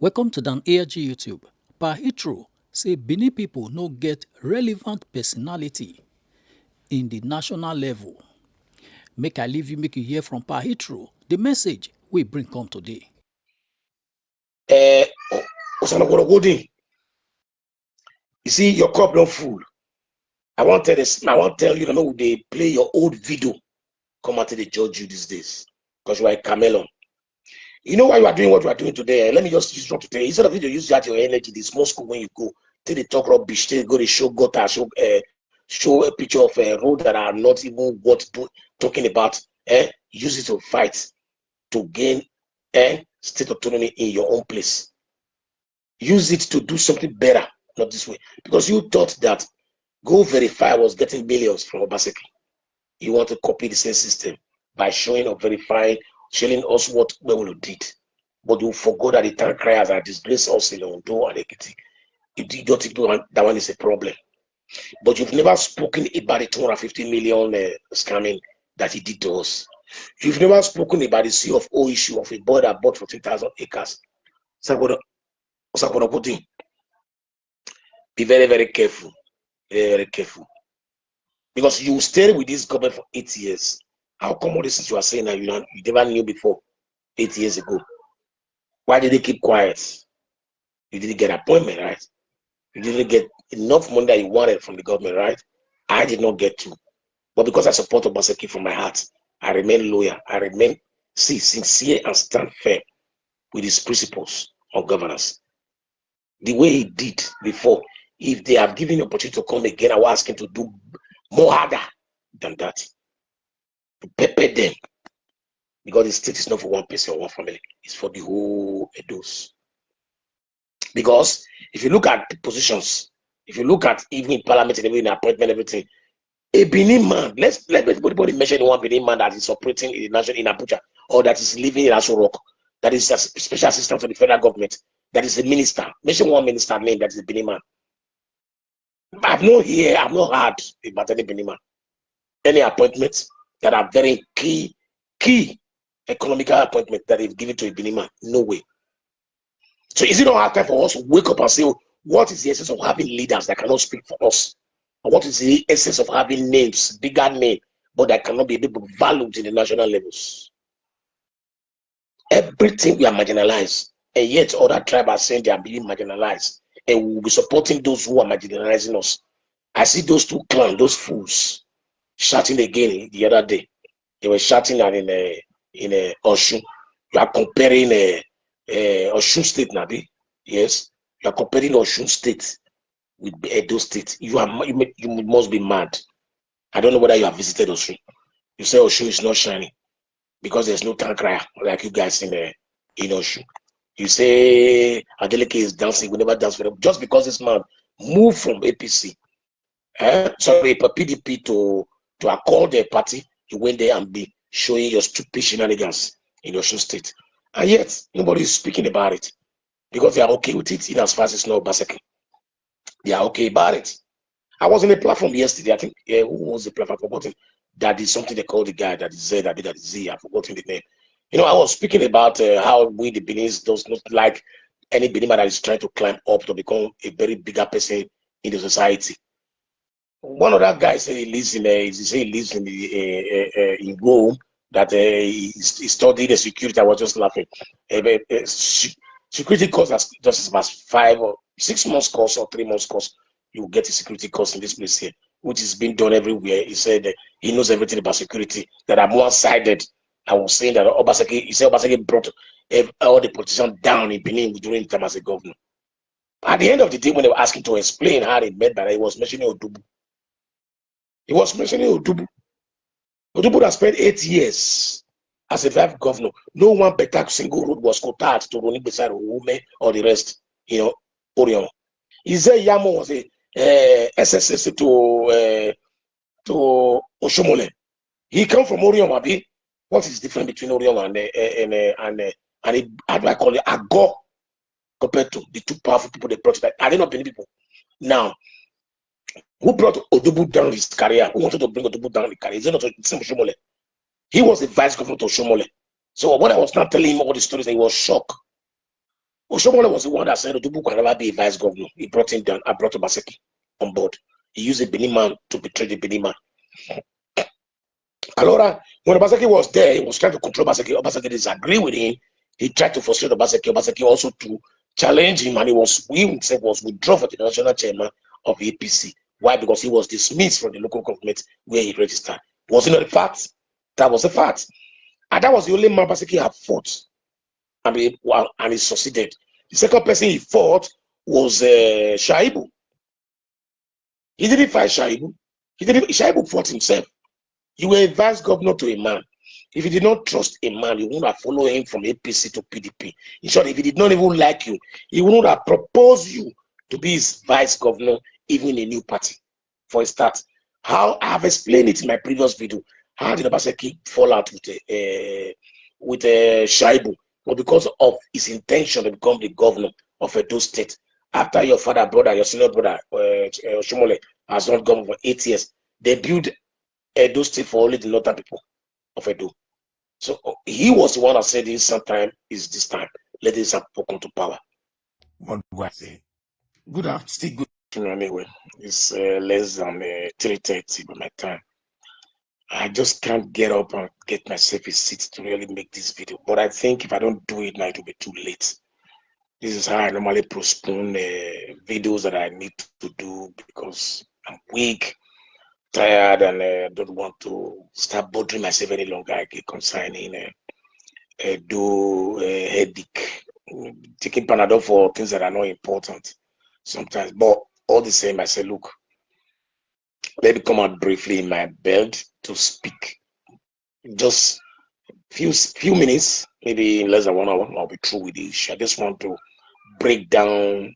Welcome to Dan ARG YouTube. Per Hitro say Benin people no get relevant personality in the national level. Make I leave you, make you hear from Per Hitro the message we bring come today. You see, your cup not full. I want to tell you, know, they play your old video. Come out to the judge you these days. Because you are a chameleon. You know why you are doing what you are doing today? Let me just use what to tell you. Instead of you to use that your energy, this small school when you go, till they talk rubbish, till they go to show gutter, show a picture of a road that are not even worth talking about. Use it to fight to gain state autonomy in your own place. Use it to do something better, not this way. Because you thought that Go Verify was getting millions from Obaseki. You want to copy the same system by showing or verifying, showing us what Bewolo did. But you forgot that the town criers are disgraced us in Ondo and Ekiti. You don't think that one is a problem. But you've never spoken about the 250 million scamming that he did to us. You've never spoken about the C of O issue of a boy that bought 14,000 acres. Be very, very careful. Very, very careful. Because you stayed with this government for 8 years. How come all this you are saying that you never knew before 8 years ago? Why did they keep quiet? You didn't get appointment, right? You didn't get enough money that you wanted from the government, right? I did not get to. But because I support Obaseki from my heart, I remain loyal. I remain sincere and stand firm with his principles of governance. The way he did before, if they have given the opportunity to come again, I will ask him to do more harder than that. To pepper them. Because the state is not for one person or one family, it's for the whole Edos. Because if you look at the positions, if you look at even in parliament and even in appointment, everything, a Benin man, let everybody mention one Benin man that is operating in the national in Abuja or that is living in Aso Rock, that is a special assistant to the federal government, that is a minister. Mention one minister name that is a Benin man. I've not heard about any Benin man. Any appointments that are very key economical appointment that they've given to a Benin man. No way. So is it not hard time for us to wake up and say, what is the essence of having leaders that cannot speak for us? Or what is the essence of having names, bigger name, but that cannot be able to be valued in the national levels? Everything we are marginalized, and yet other tribes are saying they are being marginalized, and we will be supporting those who are marginalizing us. I see those two clans, those fools, shouting again the other day. They were shouting that in Oshun. You are comparing Oshun State, Nabi. Yes, you are comparing Oshun State with Edo State. You must be mad. I don't know whether you have visited Oshun. You say Oshun is not shining because there's no town crier like you guys in Oshun. You say Adeleke is dancing. We never dance for them just because this man moved from APC, sorry, PDP to accord the party. You went there and be showing your stupid shenanigans in Osun State, and yet nobody is speaking about it because they are okay with it. In as far as it's not Obaseki, they are okay about it. I was on a platform yesterday. I think who was the platform? I've forgotten. That is something they call the guy that is Z. That is Z. I've forgotten the name. You know, I was speaking about how we the Beninese does not like any Benin that is trying to climb up to become a very bigger person in the society. One of that guys said he lives in in Rome, that he studied the security. I was just laughing. Security course has just about 5 or 6 months course or 3 months course. You get a security course in this place here, which is being done everywhere. He said he knows everything about security, that I'm one-sided. I was saying that Obaseki brought all the politicians down in Benin during the time as a governor. At the end of the day, when they were asking to explain how they met, that he was mentioning Odubu. He was mentioning Odubu. Odubu that spent 8 years as a vice governor. No one better single road was quoted to running beside Ume or the rest, Orion. He said Yamo was a SSS to Oshomole. He come from Orion, Abi. What is different between Orion and how do I call it, Agor, compared to the two powerful people they brought back? Are they not many people? Now, who brought Odubu down his career? Who wanted to bring Odubu down the career? Is it not Oshomole? He was the vice governor to Oshomole. So when I was not telling him all the stories, he was shocked. Oshomole was the one that said Ojubu can never be a vice governor. He brought him down. I brought Obaseki on board. He used a Benin man to betray the Benin man. Alora, when Obaseki was there, he was trying to control Obaseki. Obaseki disagreed with him. He tried to frustrate Obaseki. Obaseki also to challenge him, and he himself was withdrawn from the national chairman of APC. Why? Because he was dismissed from the local government where he registered. Was it not a fact? That was a fact. And that was the only man Obaseki had fought. And he succeeded. The second person he fought was Shaibu. He didn't fight Shaibu. Shaibu fought himself. You were a vice governor to a man. If you did not trust a man, you wouldn't have followed him from APC to PDP. In short, if he did not even like you, he wouldn't have proposed you to be his vice governor, even in a new party. For a start, how I have explained it in my previous video, how did Obaseki fall out with Shaibu? But because of his intention to become the governor of Edo State, after your father, brother, your senior brother, Oshomole, has not governed for 8 years, they built Edo State for only the northern people of Edo. So he was the one that said this sometime is this time. Let this people come to power. What do I say? Good, still good. Anyway, it's less than 3:30 by my time. I just can't get up and get myself a seat to really make this video. But I think if I don't do it now, it will be too late. This is how I normally postpone videos that I need to do because I'm weak, tired, and don't want to start bothering myself any longer. I get concerning headache, taking Panadol for things that are not important sometimes. But all the same, I say, look, let me come out briefly in my bed to speak. Just few minutes, maybe in less than 1 hour, I'll be through with this. I just want to break down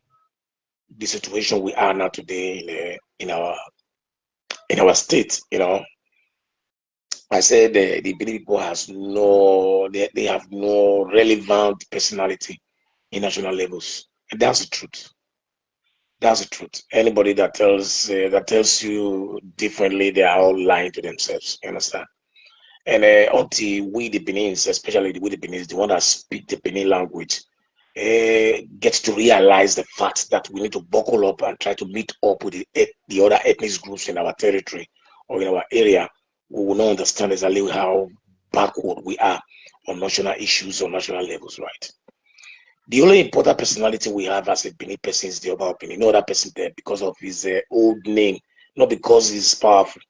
the situation we are now today in our state. You know, I said the Benin people has they have no relevant personality in national levels, and that's the truth. That's the truth. Anybody that tells you differently, they are all lying to themselves. You understand? And until we the Beninese, especially the Beninese, the one that speak the Benin language, gets to realize the fact that we need to buckle up and try to meet up with the other ethnic groups in our territory or in our area, we will not understand exactly how backward we are on national issues or national levels, right? The only important personality we have as a Benin person is the Oba of Benin. No other person there because of his old name, not because he's powerful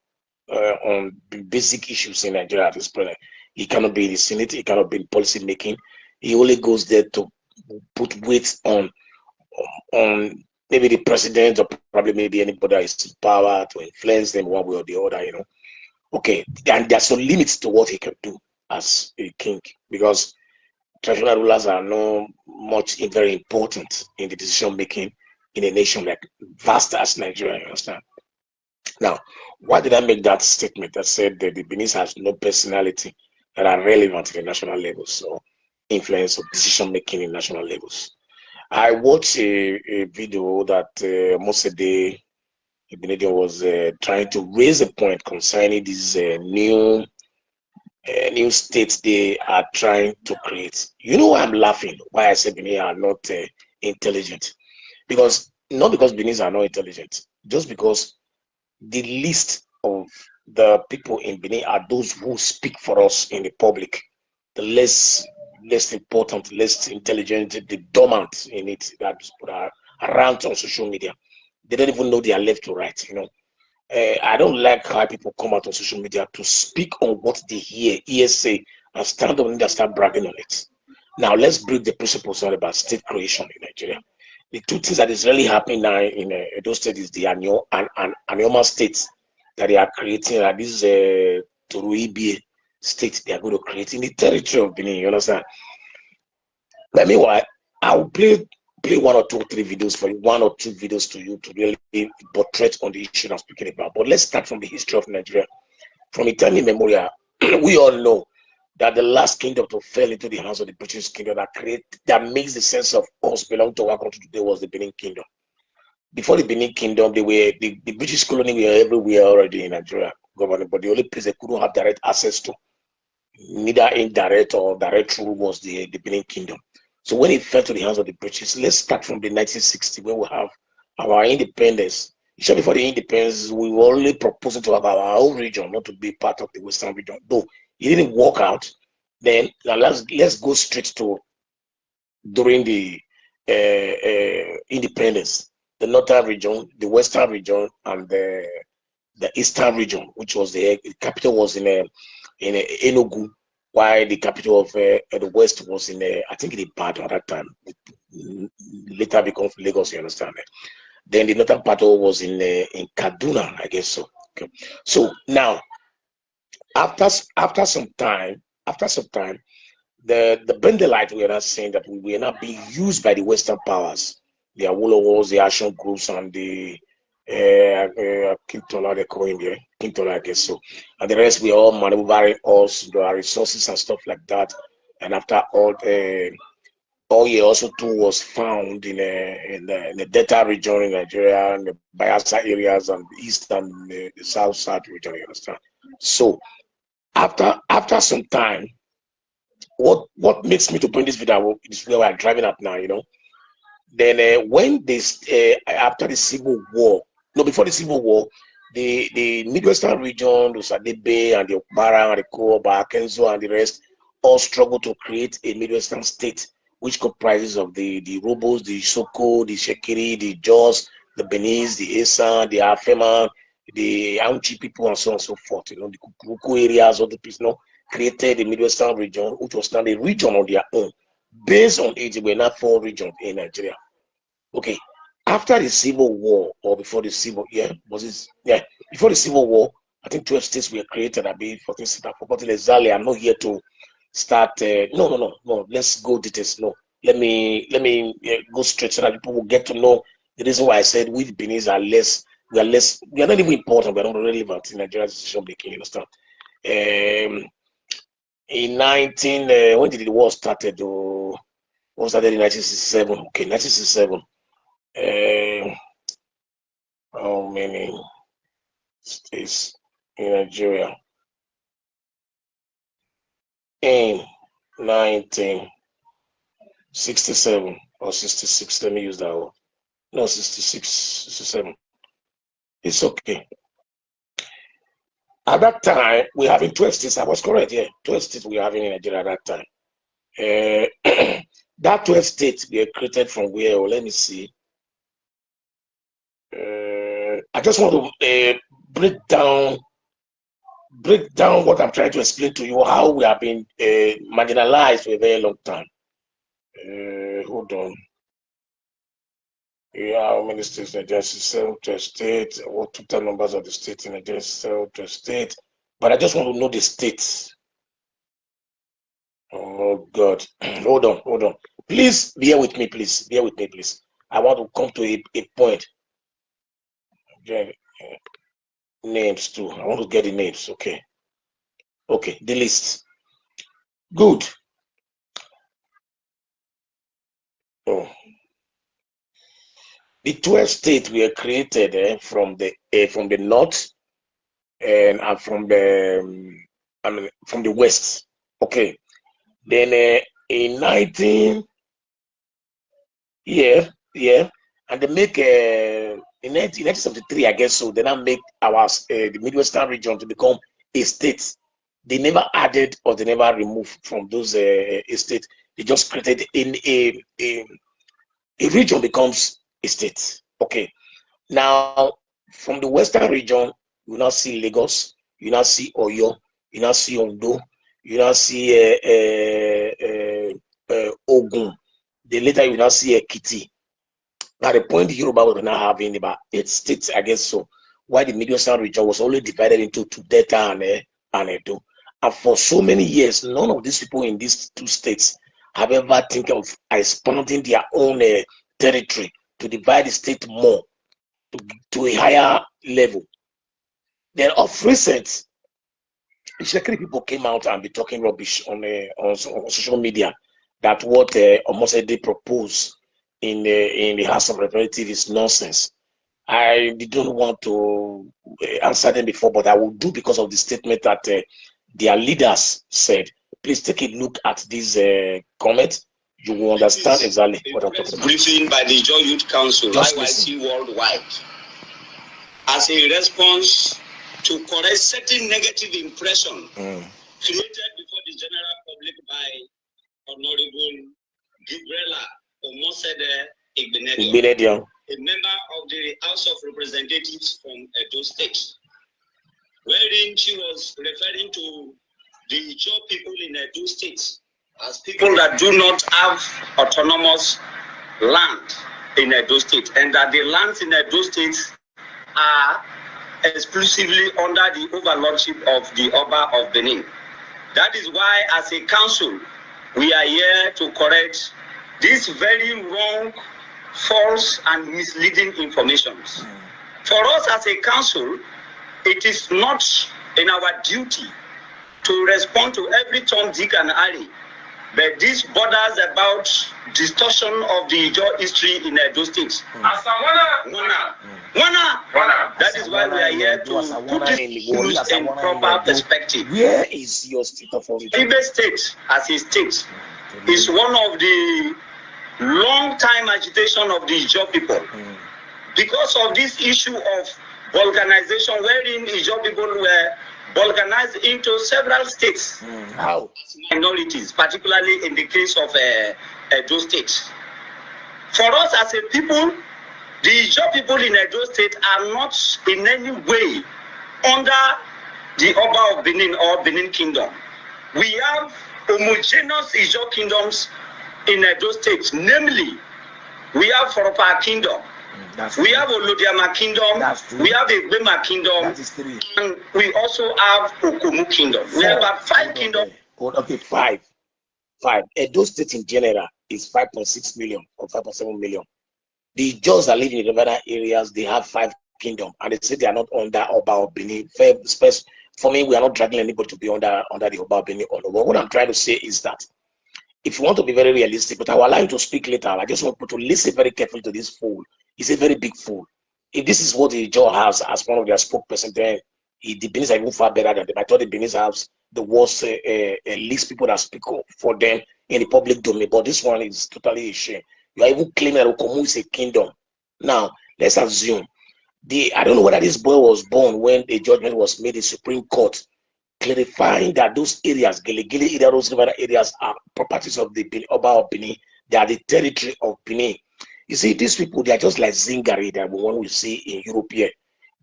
on basic issues in Nigeria at this point. He cannot be in the Senate, he cannot be in policy making. He only goes there to put weight on maybe the president or probably maybe anybody that is in power to influence them one way or the other, you know. Okay, and there's no limits to what he can do as a king because traditional rulers are not much very important in the decision making in a nation like vast as Nigeria, you understand? Now, why did I make that statement that said that the Benin has no personality that are relevant in the national levels, so influence of decision making in national levels? I watched a video that Mosede Benedict was trying to raise a point concerning these new states they are trying to create. You know why I'm laughing? Why I say Benin are not intelligent? Because not because Benin are not intelligent, just because the list of the people in Benin are those who speak for us in the public. The less important, less intelligent, the dormant in it that are around on social media. They don't even know they are left to right, you know. I don't like how people come out on social media to speak on what they hear say, and stand up and start bragging on it. Now, let's break the principles on about state creation in Nigeria. The two things that is really happening now in those states is the Anioma states that they are creating, like this Toruibi state they are going to create in the territory of Benin, you understand? But meanwhile, I'll play 1 or 2 or 3 videos for you, 1 or 2 videos to you to really portray on the issue I'm speaking about. But let's start from the history of Nigeria. From eternal memorial, we all know that the last kingdom to fall into the hands of the British kingdom that makes the sense of us belong to our country today was the Benin Kingdom. Before the Benin Kingdom, the British colony were everywhere already in Nigeria government, but the only place they couldn't have direct access to, neither indirect or direct rule, was the Benin Kingdom. So when it fell to the hands of the British, let's start from the 1960 when we have our independence. Just before the independence, we were only proposing to have our own region, not to be part of the Western region. Though it didn't work out, then now let's go straight to during the independence, the northern region, the western region, and the eastern region, which was the capital was in Enugu, while the capital of the west was in I think in Ibadan at that time. Later become Lagos, you understand? Then the northern part was in Kaduna, I guess so. Okay. So now after some time, the Bendelite we are not saying that we are not being used by the Western powers, the Awolowos, the action groups, and the Kintola, they call him there, Kintola, I guess so, and the rest we are all maneuvering us, our resources and stuff like that. And after all year also too was found in the Delta region in Nigeria, in the Bayelsa areas, and the east and the south region. You understand? So after some time, what makes me to bring this video is where we are driving at now, you know. Then when this after the Civil War, no, before the Civil War, the Midwestern region, the Sadebe and the Okpara and the Kooba, Kenzo and the rest all struggled to create a Midwestern state, which comprises of the Robos, the Soko, the Shekiri, the Jos, the Benis, the Esa, the Afema, the Anchi people, and so on and so forth. You know, the Kukuruku areas, all the people, you know, created the Midwestern region, which was now a region on their own. Based on it, we're not 4 regions in Nigeria. Okay, after the Civil War, or before the Civil, before the Civil War, I think 12 states were created. I believe 14 states. I've forgotten exactly. I'm not here to start. No. Let's go details. No, let me go straight so that people will get to know the reason why I said we Benin are less. We are not even important. We are not relevant in Nigeria's decision making. You understand? In when did the war started? War started in 1967. Okay, 1967. How many states in Nigeria? In 1967 or 66, let me use that one. No, 66, 67. It's okay. At that time, we having 12 states. I was correct, yeah. 12 states we were having in Nigeria at that time. That 12 states were created from where? Well, let me see. I just want to break down what I'm trying to explain to you, how we have been marginalized for a very long time. Hold on. Yeah, how many states in Nigeria? 7 to state. What total numbers of the states in Nigeria? 7 to state. But I just want to know the states. Oh God. Hold on. Please bear with me, please. I want to come to a point. Okay. Names too. I want to get the names. Okay, the list. Good. Oh. The 12 states were created from the north and from the west. Okay. Then in 19 and they make in 1973, I guess so. They now make our the Midwestern region to become a state. They never added or they never removed from those states. They just created in a region becomes a state. Okay. Now, from the Western region, you now see Lagos, you now see Oyo, you now see Ondo, you now see Ogun. Then later you now see Ekiti. At the point the Yoruba were now having about 8 states, I guess so. Why the Midwestern region was only divided into 2 Delta and Edo. And for so many years, none of these people in these 2 states have ever think of expanding their own territory to divide the state more to a higher level. Then of recent, the Shekiri people came out and be talking rubbish on social media that what Omosede proposed in the House of Representatives is nonsense. I didn't want to answer them before, but I will do because of the statement that their leaders said. Please take a look at this comment. you will understand exactly what I'm talking about. Briefing by the Joy Youth Council, Just IYC Worldwide, as a response to correct certain negative impression created before the general public by Honorable Gabriela Omosede Igbenedion, a member of the House of Representatives from Edo State, wherein she was referring to the Ijaw people in Edo State as people that do not have autonomous land in Edo State, and that the lands in Edo State are exclusively under the overlordship of the Oba of Benin. That is why, as a council, we are here to correct this very wrong, false, and misleading information. For us as a council, it is not in our duty to respond to every Tom, Dick, and Harry, but this borders about distortion of the Ijaw history in Edo State. That is why we are here to put this news in proper perspective. Where is your state of origin? Ibe State, as a state, is one of the long-time agitation of the Ijaw people. Because of this issue of organization, wherein Ijaw people were organized into several states. How? Minorities, particularly in the case of Edo State. For us as a people, the Ijaw people in Edo State are not in any way under the Oba of Benin or Benin Kingdom. We have homogeneous Ijaw kingdoms in Edo State, namely, we have Foropa Kingdom, we have Olodiama Kingdom, we have Egbema Kingdom, and we also have Okumu Kingdom. We have about 5 kingdoms. Okay, five. Edo State in general is 5.6 million or 5.7 million. The Ijaws that live in the River areas, they have 5 kingdoms, and they say they are not under Oba of Benin. For me, we are not dragging anybody to be under the Oba of Benin. But what I'm trying to say is that if you want to be very realistic, but I will allow you to speak later, I just want people to listen very carefully to this fool. He's a very big fool. If this is what the Ijaw has as one of their spokesperson, then the Benin are even far better than them. I thought the Benin has the worst least people that speak for them in the public domain, but this one is totally a shame. You are even claiming that Okomu is a kingdom. Now, let's assume I don't know whether this boy was born when a judgment was made in Supreme Court clarifying that those areas, Gele area, those river areas are properties of the Oba of Benin. They are the territory of Benin. You see, these people, they are just like Zingari, that one we see in Europe here.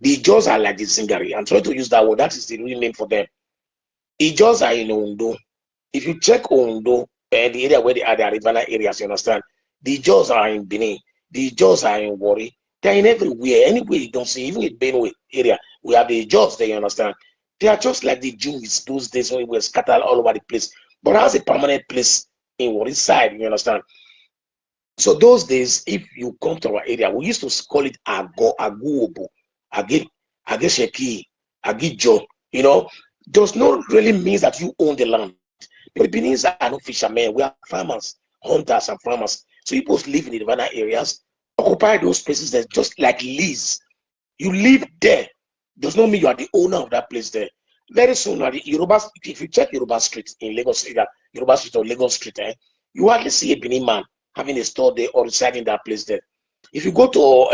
The Ijaws are like the Zingari. I'm trying to use that word. That is the real name for them. Ijaws are in Ondo. If you check Ondo, the area where they are, the river areas, you understand? The Ijaws are in Benin. The Ijaws are in Warri. They're in everywhere. Anywhere you don't see, even in Benue area, we have the Ijaws there, you understand? They are just like the Jews those days when we were scattered all over the place. But has a permanent place in Warri side, you understand? So those days, if you come to our area, we used to call it Aguobo, Agesheki, Agijo, you know, does not really mean that you own the land. The Beninese are not fishermen, we are farmers, hunters and farmers. So people live in the River areas, occupy those places that just like lease. You live there, does not mean you are the owner of that place there. Very soon, the Yoruba, if you check Yoruba Street in Lagos, Yoruba Street or Lagos Street, you hardly see a Benin man having a store there or residing that place there. If you go to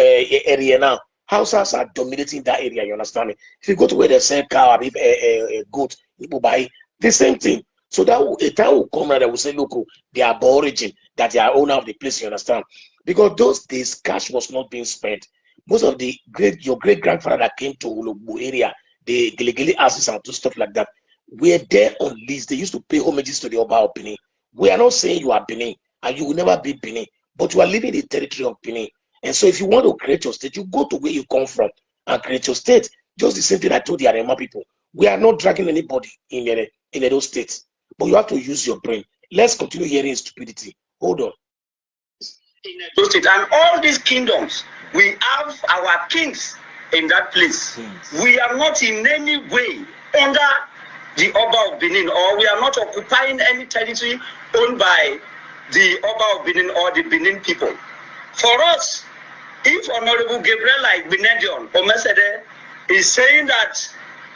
area now, houses are dominating that area, you understand me? If you go to where they sell cow, a goat, people buy the same thing. So that a time will come that will say, look, they are origin, that they are owner of the place, you understand? Because those days, cash was not being spent. Most of your great grandfather that came to Ulugbu area, the Giligili houses and stuff like that, were there on lease. They used to pay homages to the Oba of Benin. We are not saying you are Benin, and you will never be Benin, but you are living in the territory of Benin. And so if you want to create your state, you go to where you come from and create your state. Just the same thing I told the Arema people. We are not dragging anybody in those states, but you have to use your brain. Let's continue hearing stupidity. Hold on. In Edo State, and all these kingdoms, we have our kings in that place. We are not in any way under the Oba of Benin, or we are not occupying any territory owned by the Oba of Benin or the Benin people. For us, if Honorable Gabriela Igbenedion Omesede is saying that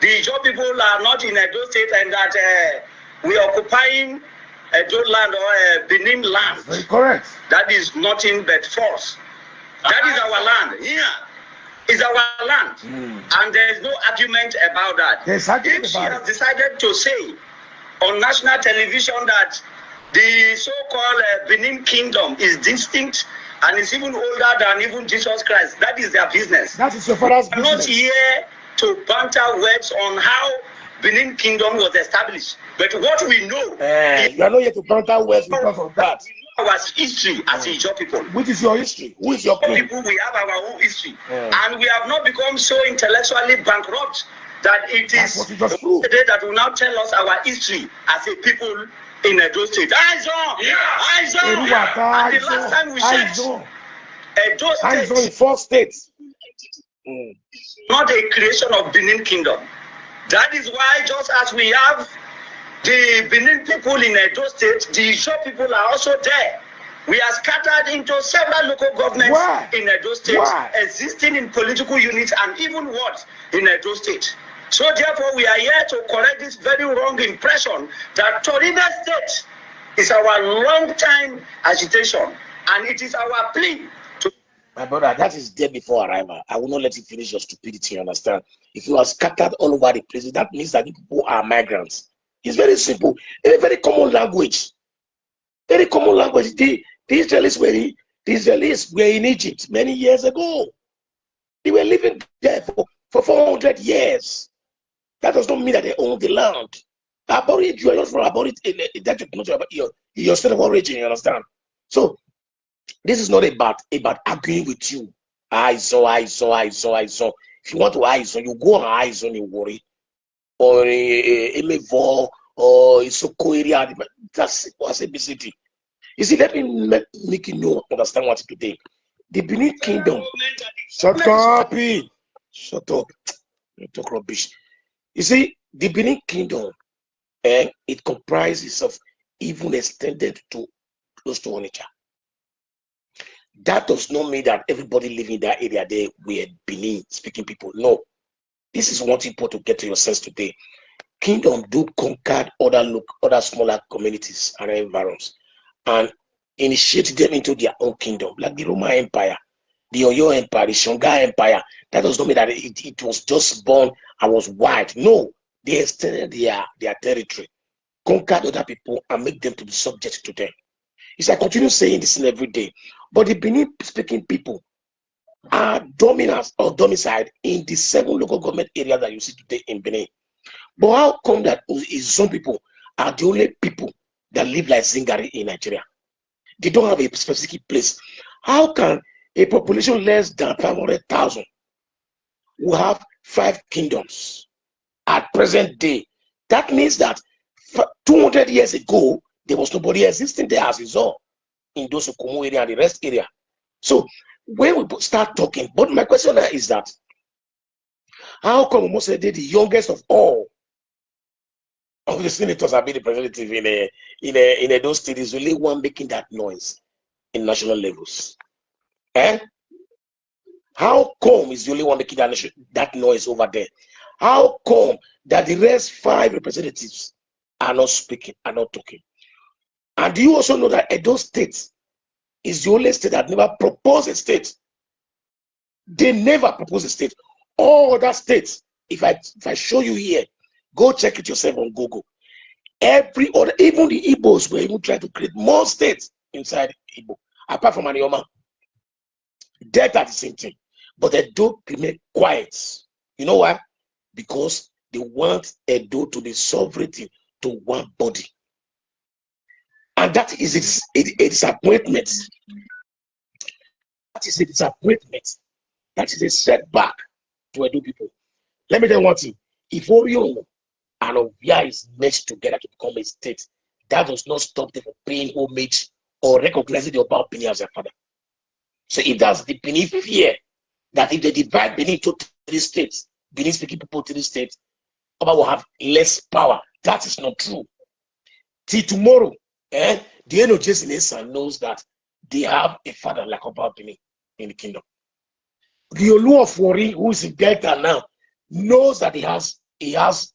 the Ijaw people are not in Edo State and that we are occupying Edo land or Benin land. Very correct. That is nothing but false. That is our land. Here is our land. And there is no argument about that. There's argument if she about has it. decided to say on national television that the so-called Benin kingdom is distinct and is even older than even Jesus Christ, that is their business. That is your father's I'm not business. here to banter words on how Benin kingdom was established. But what we know, You are not here to counter words because of that. we know our history as Ijaw people. Which is your history? Who is your king? People, we have our own history. And we have not become so intellectually bankrupt that it That's is what you just proved. today that will now tell us our history as a people in Edo State. Aizo! Aizo! And the last time we checked, Edo Aizo in State 4 states. not a creation of Benin kingdom. That is why just as we have the Benin people in Edo State, the Ijaw people are also there. We are scattered into several local governments in Edo State, existing in political units and even wards in Edo State. So therefore, we are here to correct this very wrong impression that Torino State is our long-time agitation, and it is our plea to... My brother, that is there before arrival. I will not let you finish your stupidity, you understand? If you are scattered all over the place, that means that people are migrants. It's very simple. A very common language. Very common language. The Israelis were in Egypt many years ago. They were living there for 400 years. That does not mean that they own the land. Aborigine, you are not from Aborigine, that is not about your state of origin, you understand? So, this is not about arguing with you. I saw. If you want to Aizo, you go on Aizo, you worry. Or Emevo, or Isoko area. That's what's ABCD. You see, let me make you know, understand what today. The Benin Kingdom. Shut up. Shut up. You talk rubbish. You see, the Benin Kingdom, it comprises of even extended to close to Onitsha. That does not mean that everybody living in that area there were Benin speaking people. No. This is what important to get to your sense today. Kingdom do conquer other smaller communities and environs and initiate them into their own kingdom, like the Roman Empire, the Oyo Empire, the Shonga Empire. That does not mean that it was just born and was wide. No, they extended their territory, conquered other people, and make them to be subject to them. It's I continue saying this every day. But the Benin speaking people are dominant or domiciled in the 7 local government areas that you see today in Benin. But how come that some people are the only people that live like Zingari in Nigeria? They don't have a specific place. How can a population less than 500,000 who have 5 kingdoms at present day? That means that 200 years ago, there was nobody existing there as is all in those Okumu area and the rest area. So when we start talking, but my question is that how come Mose the youngest of all of the senators have been the representative in those states is only one making that noise in national levels? How come is the only one making that noise over there? How come that the rest 5 representatives are not speaking, are not talking? And do you also know that Edo State is the only state that never proposed a state? They never proposed a state. All other states, if I show you here, go check it yourself on Google. Every other, even the Igbos were even trying to create more states inside Igbo, apart from Anioma. That are the same thing. But Edo remain quiet. You know why? Because they want Edo to be sovereignty to one body. And that is a disappointment. That is a disappointment. That is a setback to Edo people. Let me tell you one thing. If Orion and Ovia is merged together to become a state, that does not stop them from paying homage or recognizing the Oba Benin as their father. So if that's the Benin fear, that if they divide Benin to 3 states, Benin speaking people 3 states, Oba will have less power. That is not true. Till tomorrow, the NOJs in Esan knows that they have a father like Oba Benin in the kingdom. The Olu of Wari, who is in Delta now, knows that he has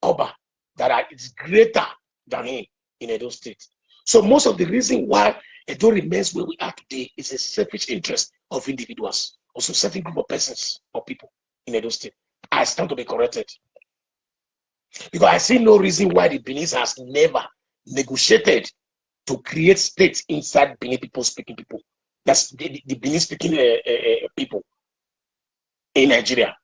Oba that is greater than him. in Edo State. So most of the reason why Edo remains where we are today is a selfish interest of individuals, also certain group of persons or people in Edo State. I stand to be corrected. Because I see no reason why the Benin has never negotiated to create states inside Benin people speaking people. That's the Benin speaking people in Nigeria.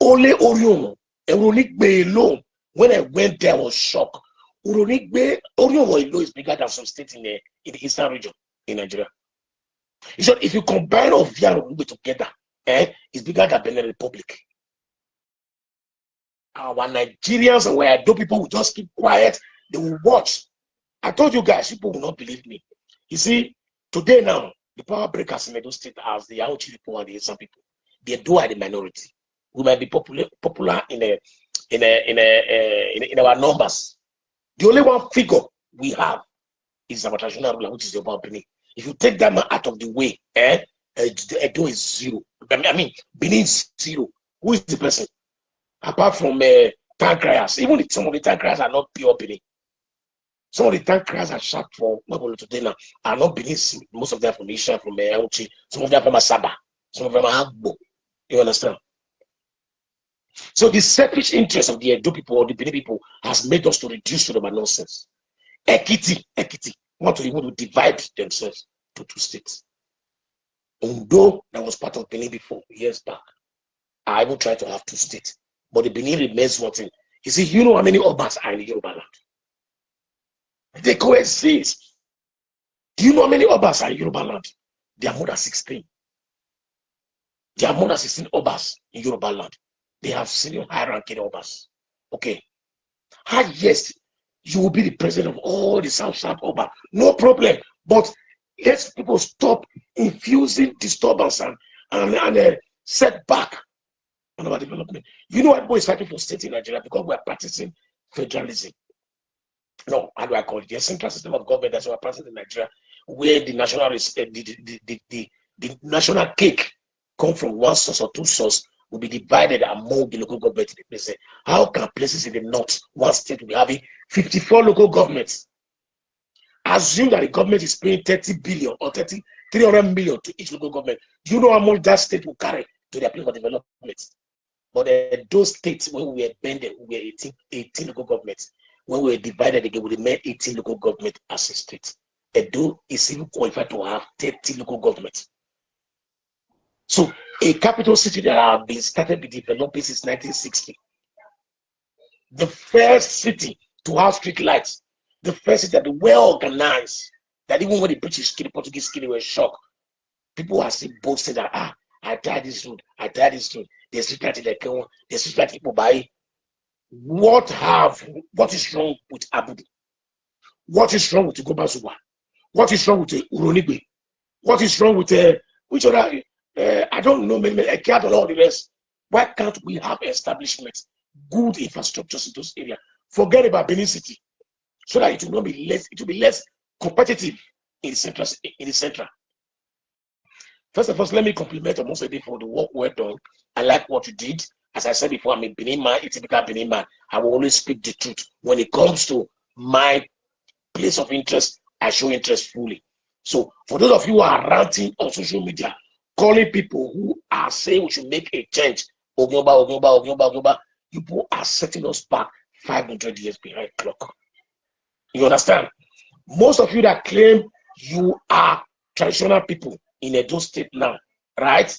Only Orion, Eronigbe alone, when I went there, I was shocked. Orion alone is bigger than some states in the eastern region in Nigeria. So if you combine all of Orongbe together, it's bigger than Benin Republic. Our Nigerians and where Edo people will just keep quiet, they will watch. I told you guys, people will not believe me. You see, today now, the power breakers in Edo State as the Auchi people and the Esan people, they do are the minority. We might be popular in our numbers. The only one figure we have is our traditional ruler, which is the Benin. If you take that man out of the way, Edo is zero. I mean, Benin is zero. Who is the person? Apart from tank criers, even some of the tank criers are not pure Benin. Some of the tank criers are shot for today now are not Benin. Most of them from Isha, from Auchi, some of them from Asaba, some of them are Agbo. You understand? So the selfish interest of the Edo people or the Benin people has made us to reduce to the nonsense. Ekiti, want to even divide themselves to two states. Although that was part of Benin before, years back, I even tried to have two states. But the Benin remains one thing. You see, you know how many Obas are in the Yoruba land? They coexist. Do you know how many Obas are in Yoruba land? There are more than 16. There are more than 16 Obas in Yoruba land. They have senior high-ranking Obas. Okay. Yes, you will be the president of all the South Oba. No problem. But let people stop infusing disturbance and setback on our development. You know what everybody is fighting for state in Nigeria because we are practicing federalism. No, how do I call it? The central system of government that's what we're practicing in Nigeria, where the national the national cake come from one source or two sources will be divided among the local government in the place. How can places in the north, one state will be having 54 local governments? Assume that the government is paying 30 billion or 300 million to each local government. Do you know how much that state will carry to their plan for development? But those states when we were bending, we were 18 local governments. When we were divided again, we remained 18 local government as a state. Edo is even qualified to have 30 local governments. So a capital city that has been started with developing since 1960. The first city to have street lights, the first city that is well organized, that even when the British came, the Portuguese came, they were shocked. People are still both saying that, I tried this road, there's street light in the Kenwa, there's street light people buy. What is wrong with Abudu? What is wrong with Gobazuwa? What is wrong with Uronigbe? What is wrong with which other? I don't know, I can't all the rest. Why can't we have establishments, good infrastructures in those areas? Forget about Benin City, so that it will not be less. It will be less competitive in the central. First of all, let me compliment Omosede for the work well done. I like what you did. As I said before, I'm a Benin man, a typical Benin man. I will always speak the truth. When it comes to my place of interest, I show interest fully. So for those of you who are ranting on social media, calling people who are saying we should make a change, Ogyoba, people are setting us back 500 years behind clock. You understand? Most of you that claim you are traditional people in Edo State now, right?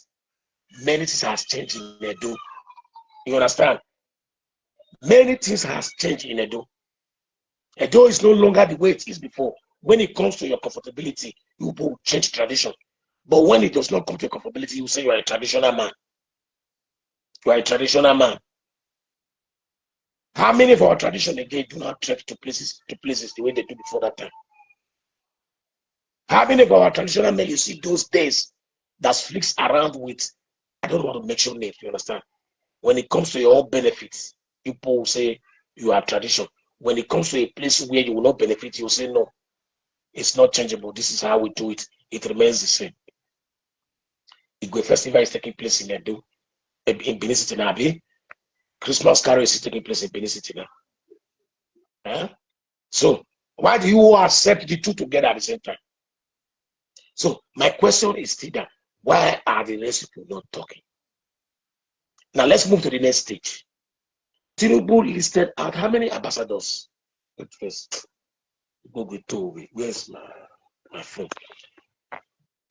Many things has changed in Edo. You understand? Many things has changed in Edo. Edo is no longer the way it is before. When it comes to your comfortability, you will change tradition. But when it does not come to your comfortability, you say you are a traditional man. You are a traditional man. How many of our tradition again do not trek to places the way they do before that time? How many of our traditional men you see those days that flicks around with, I don't want to mention names, you understand? When it comes to your own benefits, people will say you are tradition. When it comes to a place where you will not benefit, you will say no, it's not changeable. This is how we do it. It remains the same. Igwe Festival is taking place in Edo, in Benin City now. Christmas carol is taking place in Benin City now. So Why do you accept the two together at the same time? So my question is still that why are the rest people not talking? Now let's move to the next stage. Tinubu listed out how many ambassadors? Where's my phone?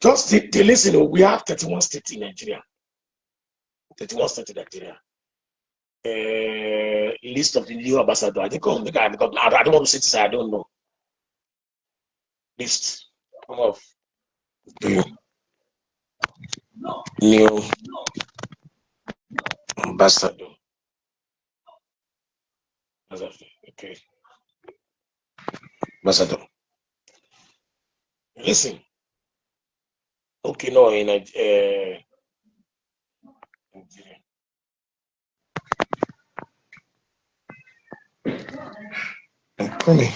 Just the listen. We have 31 states in Nigeria. 31 states in Nigeria. List of the new ambassador. I think I don't want to say this. I don't know. List of the new ambassador. Okay. Ambassador. Listen. Okay, no, in Nigeria. I'm coming.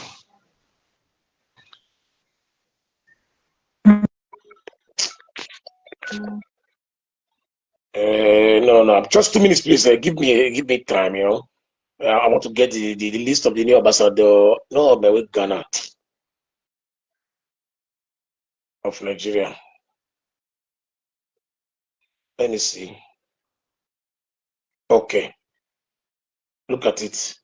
No. Just 2 minutes, please. Give me time. You know, I want to get the list of the new ambassador. No, but with Ghana of Nigeria. Let me see. Okay, look at it.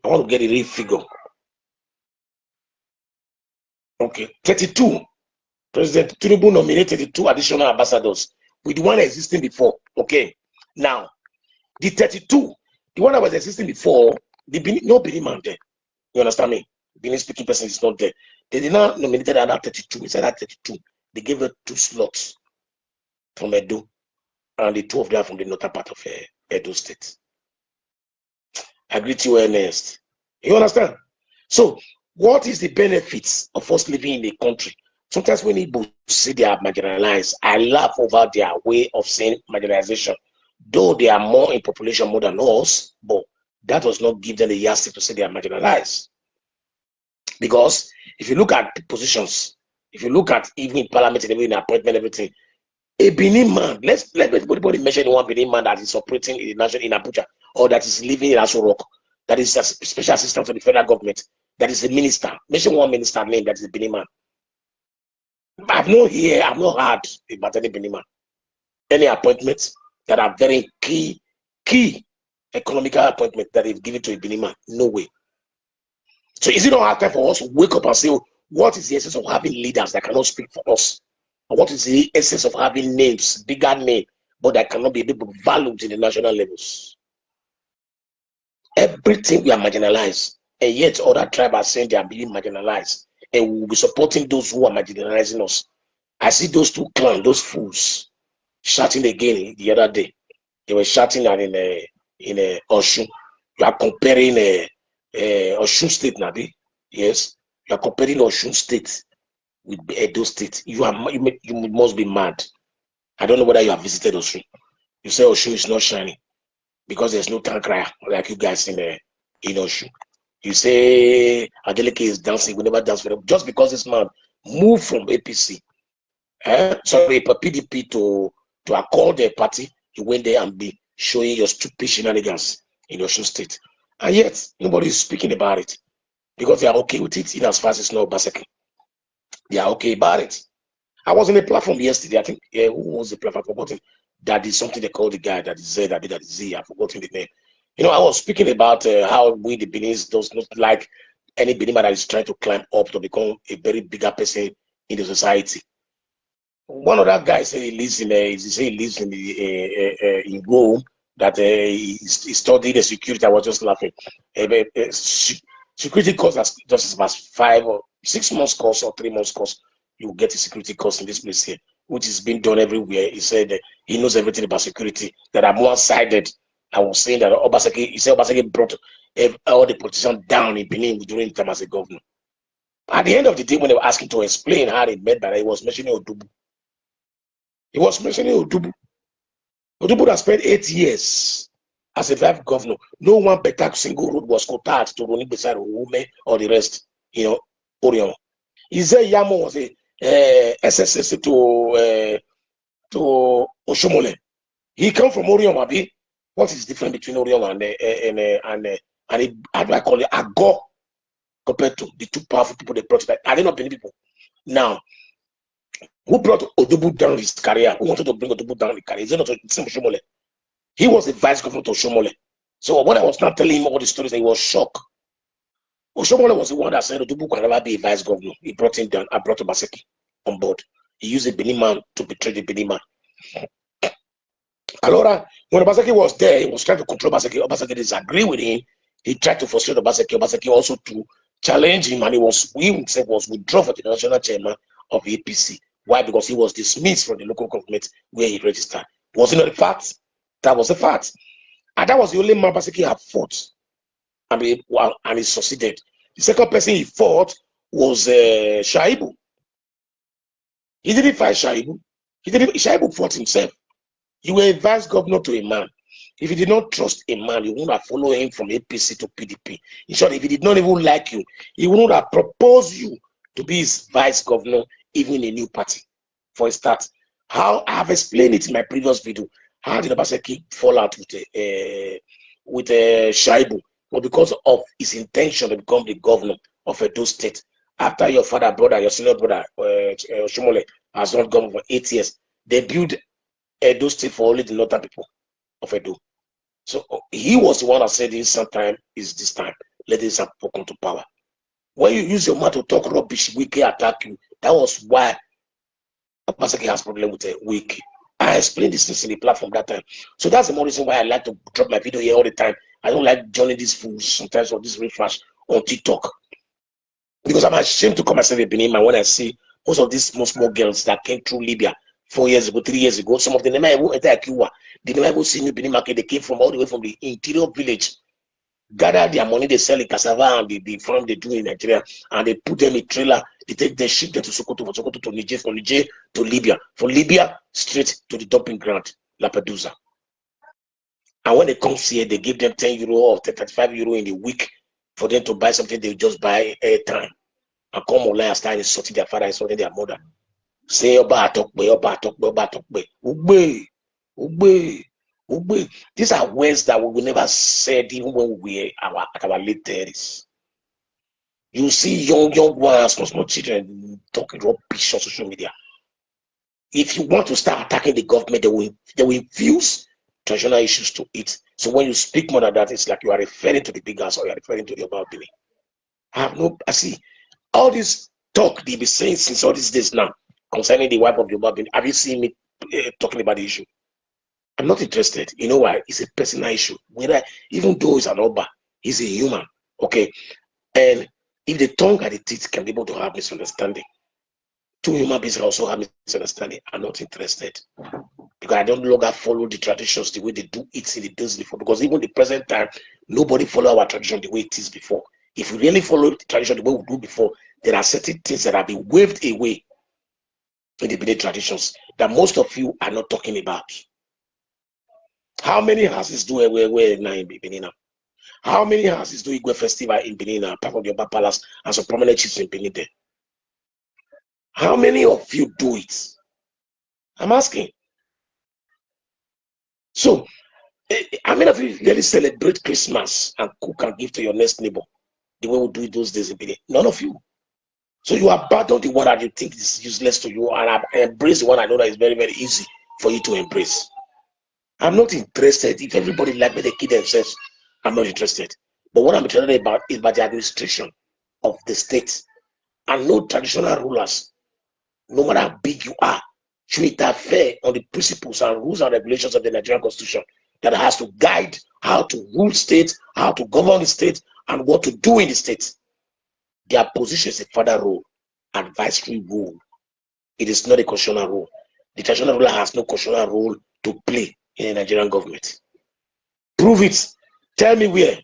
I want to get a real figure. Okay, 32. President Tinubu nominated 32 additional ambassadors with one existing before. Okay, now the 32, the one that was existing before, no Benin man there. You understand me? Benin speaking person is not there. They did not nominate another 32. Instead of 32, they gave her 2 slots from Edo, and the 2 of them are from the northern part of Edo State. I greet you, Ernest. You understand? So, what is the benefits of us living in a country? Sometimes when people say they are marginalized, I laugh over their way of saying marginalization. Though they are more in population more than us, but that does not give them the yardstick to say they are marginalized. Because if you look at the positions, if you look at even in parliament and even in appointment, everything, a Benin man, let everybody mention one Benin man that is operating in the national in Abuja or that is living in Aso Rock, that is a special assistant to the federal government, that is a minister. Mention one minister name that is a Benin man. I've not heard about any Benin man. Any appointments that are very key economical appointment that they've given to a Benin man. No way. So is it not hard time for us to wake up and say, what is the essence of having leaders that cannot speak for us? Or what is the essence of having names, bigger name, but that cannot be valued in the national levels? Everything we are marginalized, and yet other tribes are saying they are being marginalized, and we will be supporting those who are marginalizing us. I see those 2 clans, those fools, shouting again the other day. They were shouting that in Osun. You are comparing Osun State, Nabi. Yes, you are comparing Osun State with Edo State. You must be mad. I don't know whether you have visited Osun. You say Osun is not shining because there's no town crier like you guys in Osun. You say Adeleke is dancing. We never dance for them just because this man moved from APC, PDP to accord the party. You went there and be showing your stupid shenanigans in Osun State, and yet nobody is speaking about it because they are okay with it. In as far as it's not Baseki, they are okay about it. I was on a platform yesterday. I think who was the platform? I've forgotten. That is something they call the guy that is Z. That is Z. I've forgotten the name. You know, I was speaking about how we the Beninese does not like any Benin man that is trying to climb up to become a very bigger person in the society. One of that guys say he lives in in Rome. That he studied the security. I was just laughing. Security course as just about 5 or 6 months course or 3 months course. You will get a security course in this place here, which is being done everywhere. He said he knows everything about security. That I'm one-sided. I was saying that Obaseki brought all the politicians down in Benin during the time as a governor. At the end of the day, when they were asking to explain how they met, that he was mentioning Odubu. He was mentioning Odubu. Odubu has spent 8 years as a vice governor. No one better single road was quoted to Roni beside Ume or the rest, Orion. He said Yamo was a SSS to Oshomole. He come from Orion, Abi. What is different between Orion and how do I call it, Agor, compared to the two powerful people they brought back? Are they not Benin people? Now, who brought Odubu down his career? Who wanted to bring Odubu down his career? Is it not Shomole? He was the vice governor of Shomole. So when I was not telling him all the stories, he was shocked. Oshomole was the one that said Odubu could never be a vice governor. He brought him down. I brought Obaseki on board. He used a Benin man to betray the Benin man. Alora, when Obaseki was there, he was trying to control Obaseki. Obaseki disagreed with him. He tried to frustrate Obaseki. Obaseki also to challenge him, and he himself was withdrawn from the national chairman of APC. Why? Because he was dismissed from the local government where he registered. Was it not a fact? That was a fact. And that was the only man Obaseki had fought. And he succeeded. The second person he fought was Shaibu. He didn't fight Shaibu. Shaibu fought himself. You were a vice governor to a man. If you did not trust a man, you wouldn't have followed him from APC to PDP. In short, if he did not even like you, he wouldn't have proposed you to be his vice governor, even in a new party. For a start, how I have explained it in my previous video, how did Obaseki fall out with Shaibu? Well, because of his intention to become the governor of Edo State. After your brother, your senior brother, Shomole, has not gone for 8 years, they built Edo State for only the northern people of Edo. So he was the one that said this sometime is this time. Let this people come to power. When you use your mouth to talk rubbish, Wiki attack you. That was why Obaseki has problem with Wiki. I explained this things in the platform that time. So that's the more reason why I like to drop my video here all the time. I don't like joining these fools sometimes or this refresh on TikTok. Because I'm ashamed to call myself a Benin man when I see most of these small girls that came through Libya 4 years ago, 3 years ago. Some of them never even enter Akiwa. They never even see New Benin market. They came from all the way from the interior village. Gather their money, they sell in cassava and the farm they do in Nigeria, and they put them in trailer. They take their ship them to Sokoto, from Sokoto to Niger, from Niger to Libya, from Libya straight to the dumping ground, Lampedusa. And when they come here, they give them 10 euro or 35 euro in a week for them to buy something. They just buy airtime and come online and start insulting their father, insulting their mother. Say Oba Atokbe, Oba Atokbe, Oba Atokbe. Ugbe. These are words that we will never said even when we were at our late 30s. You see young ones, small children talking rubbish on social media. If you want to start attacking the government, they will infuse traditional issues to it. So when you speak more than that, it's like you are referring to the big guys or you are referring to the Oba Benin. I see all this talk they be saying since all these days now concerning the wife of the Oba Benin. Have you seen me talking about the issue? I'm not interested. You know why? It's a personal issue. Even though it's an Oba, he's a human. Okay. And if the tongue and the teeth can be able to have misunderstanding, two human beings can also have misunderstanding. I'm not interested. Because I don't longer follow the traditions the way they do it in the days before. Because even the present time, nobody follow our tradition the way it is before. If we really follow the tradition the way we do before, there are certain things that have been waved away in the Benin traditions that most of you are not talking about. How many houses do we now in Benin? How many houses do Igwe Festival in Benin, apart from the Oba Palace and some prominent chiefs in Benin there? How many of you do it? I'm asking. So, how many of you really celebrate Christmas and cook and give to your next neighbor the way we do it those days in Benin? None of you. So you abandon the one that you think is useless to you and embrace the one I know that is very, very easy for you to embrace. I'm not interested. If everybody like me, they kill themselves, I'm not interested. But what I'm interested about is about the administration of the state. And no traditional rulers, no matter how big you are, should interfere on the principles and rules and regulations of the Nigerian Constitution that has to guide how to rule state, how to govern the state, and what to do in the state. Their position is a further role, advisory role. It is not a constitutional role. The traditional ruler has no constitutional role to play in the Nigerian government. Prove it. Tell me where.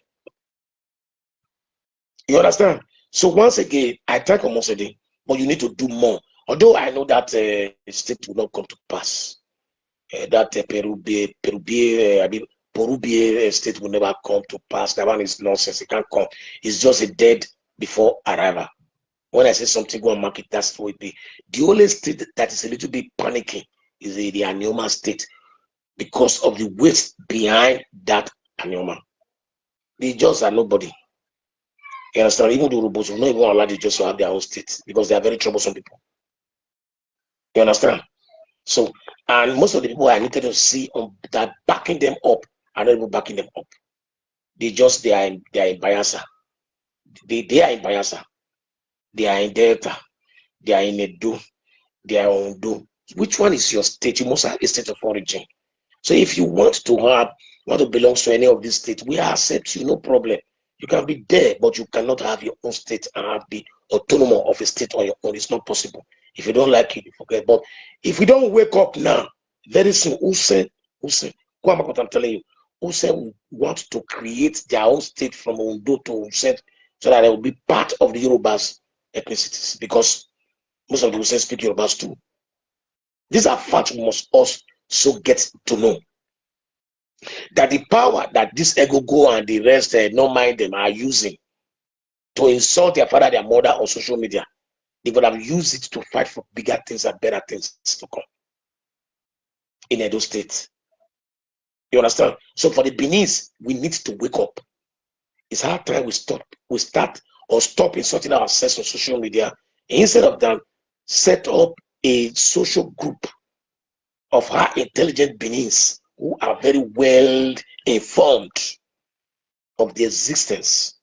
You understand? So once again, I thank almost a day, but you need to do more. Although I know that state will not come to pass. That Peruvian state will never come to pass. That one is nonsense. It can't come. It's just a dead before arrival. When I say something go on market, that's what it be. The only state that is a little bit panicking is the Anioma state. because of the weight behind that Anioma. The Jaws are nobody. You understand? Even the robots will not even allow the Jaws to have their own state because they are very troublesome people. You understand? So, and most of the people I needed to see on that backing them up are not even backing them up. They are in Bayelsa. They are in Bayelsa. They are in Delta. They are in Edo. They are on Ondo. Which one is your state? You must have a state of origin. So if you want to belong to any of these states, we accept you, no problem. You can be there, but you cannot have your own state and have the autonomy of a state on your own. It's not possible. If you don't like it, you forget. But if we don't wake up now, very soon, I'm telling you, Usain want to create their own state from Ondo to Usain so that they will be part of the Yorubas ethnicities, because most of the Usain speak Yorubas too. These are facts we must also get to know. That the power that this Egogo and the rest, don't mind them, are using to insult their father, their mother on social media, they would have used it to fight for bigger things and better things to come in Edo State. You understand? So for the Beninese, we need to wake up. It's hard time we start insulting ourselves on social media. Instead of that, set up a social group of high intelligent Beninese who are very well informed of the existence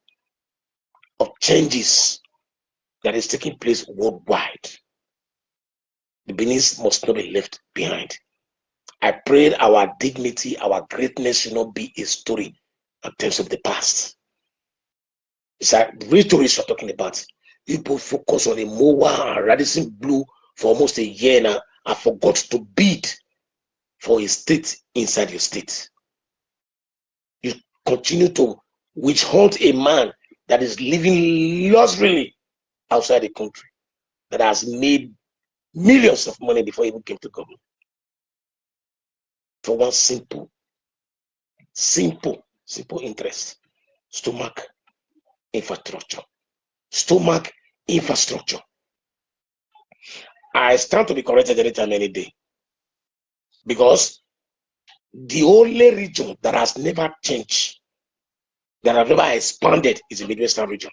of changes that is taking place worldwide. The Beninese must not be left behind. I prayed our dignity, our greatness should not be a story in terms of the past. It's like rhetoric you're talking about. People focus on a Moa and Radisson Blue for almost a year now and forgot to bid for a state inside your state. You continue to witch hunt a man that is living luxuriously outside the country, that has made millions of money before he even came to government. For one simple interest: stomach infrastructure. Stomach infrastructure. I stand to be corrected anytime, any day. Because the only region that has never changed, that has never expanded, is the Midwestern region.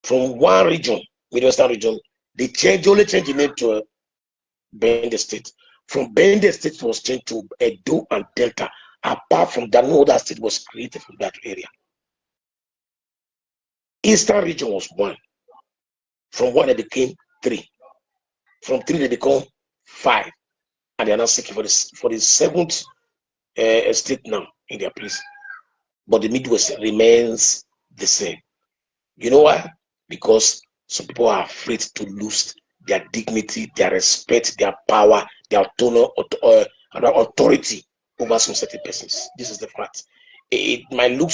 From one region, Midwestern region, they only changed the name to Benin State. From Benin State was changed to Edo and Delta. Apart from that, no other state was created from that area. Eastern region was one. From one, they became three. From three, they become five. And they are now seeking for the seventh state now in their place. But the Midwest remains the same. You know why? Because some people are afraid to lose their dignity, their respect, their power, their authority over some certain persons. This is the fact. It might look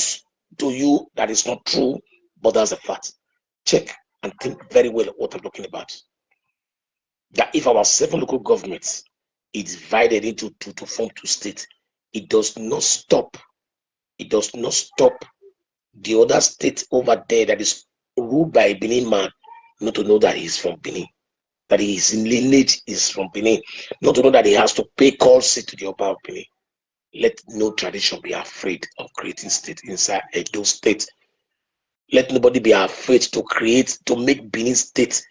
to you that it's not true, but that's the fact. Check and think very well what I'm talking about. That if our 7 local governments is divided into two to form 2 states, it does not stop. It does not stop the other state over there that is ruled by a Benin man not to know that he's from Benin, that his lineage is from Benin, not to know that he has to pay courtesy to the Oba of Benin. Let no tradition be afraid of creating state inside Edo State. Let nobody be afraid to make Benin State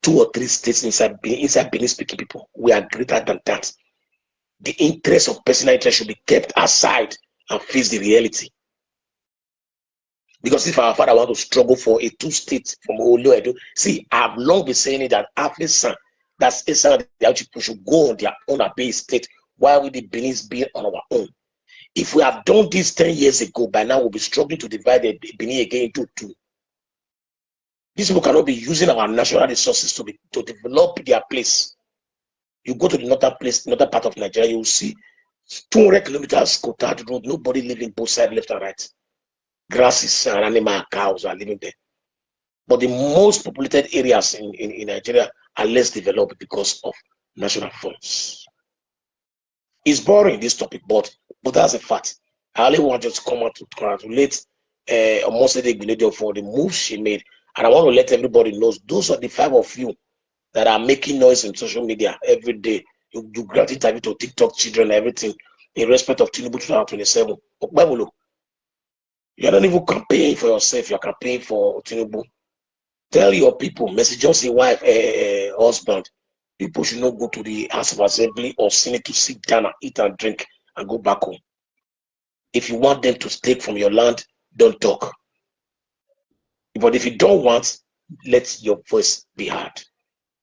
2 or 3 states inside Benin speaking people. We are greater than that. The interest of personal interest should be kept aside and face the reality. Because if our father want to struggle for a 2 states from Olo Edo, see, I've long been saying it that African, that's a son that people should go on their own base state, while we the Benin's be on our own. If we have done this 10 years ago, by now we'll be struggling to divide the Benin again into 2. These people cannot be using our natural resources to develop their place. You go to the northern part of Nigeria, you will see 200 kilometers covered road, nobody living both sides, left and right. Grasses and animal cows are living there. But the most populated areas in Nigeria are less developed because of national funds. It's boring, this topic, but that's a fact. I only want you to come out to congratulate Omosede Igbenedion for the move she made. And I want to let everybody know, those are the 5 of you that are making noise in social media every day. You grant interview to TikTok children, everything in respect of Tinubu 2027. You're not even campaigning for yourself, you're campaigning for Tinubu. Tell your people, message us a wife, husband. People should not go to the House of Assembly or Senate to sit down and eat and drink and go back home. If you want them to take from your land, don't talk. But if you don't want, let your voice be heard.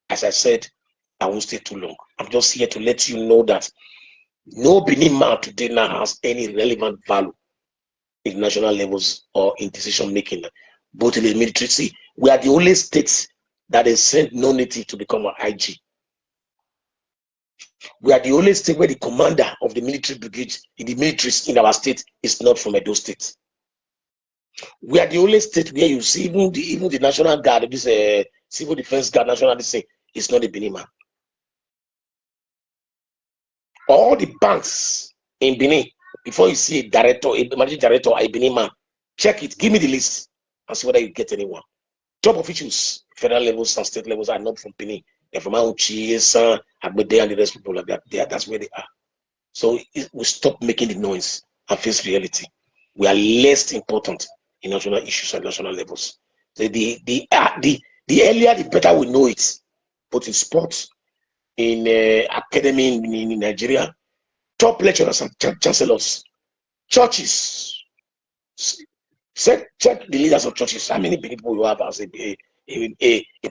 As I said, I won't stay too long. I'm just here to let you know that no Benin man today now has any relevant value in national levels or in decision making, both in the military. See, we are the only states that is sent no native to become an IG. We are the only state where the commander of the military brigade in the military in our state is not from Edo State. We are the only state where you see even the National Guard, this Civil Defense Guard, National, this thing is not a Benin man. All the banks in Benin, before you see a director, a managing director, a Benin man, check it, give me the list and see whether you get anyone. Top officials, federal levels and state levels are not from Benin. They're from Auchi, Agbede, and the rest of people like that. That's where they are. So we stop making the noise and face reality. We are less important in national issues and national levels. So the earlier, the better we know it, both in sports, in academy in Nigeria, top lecturers and chancellors, churches. Check the leaders of churches. How many people you have as a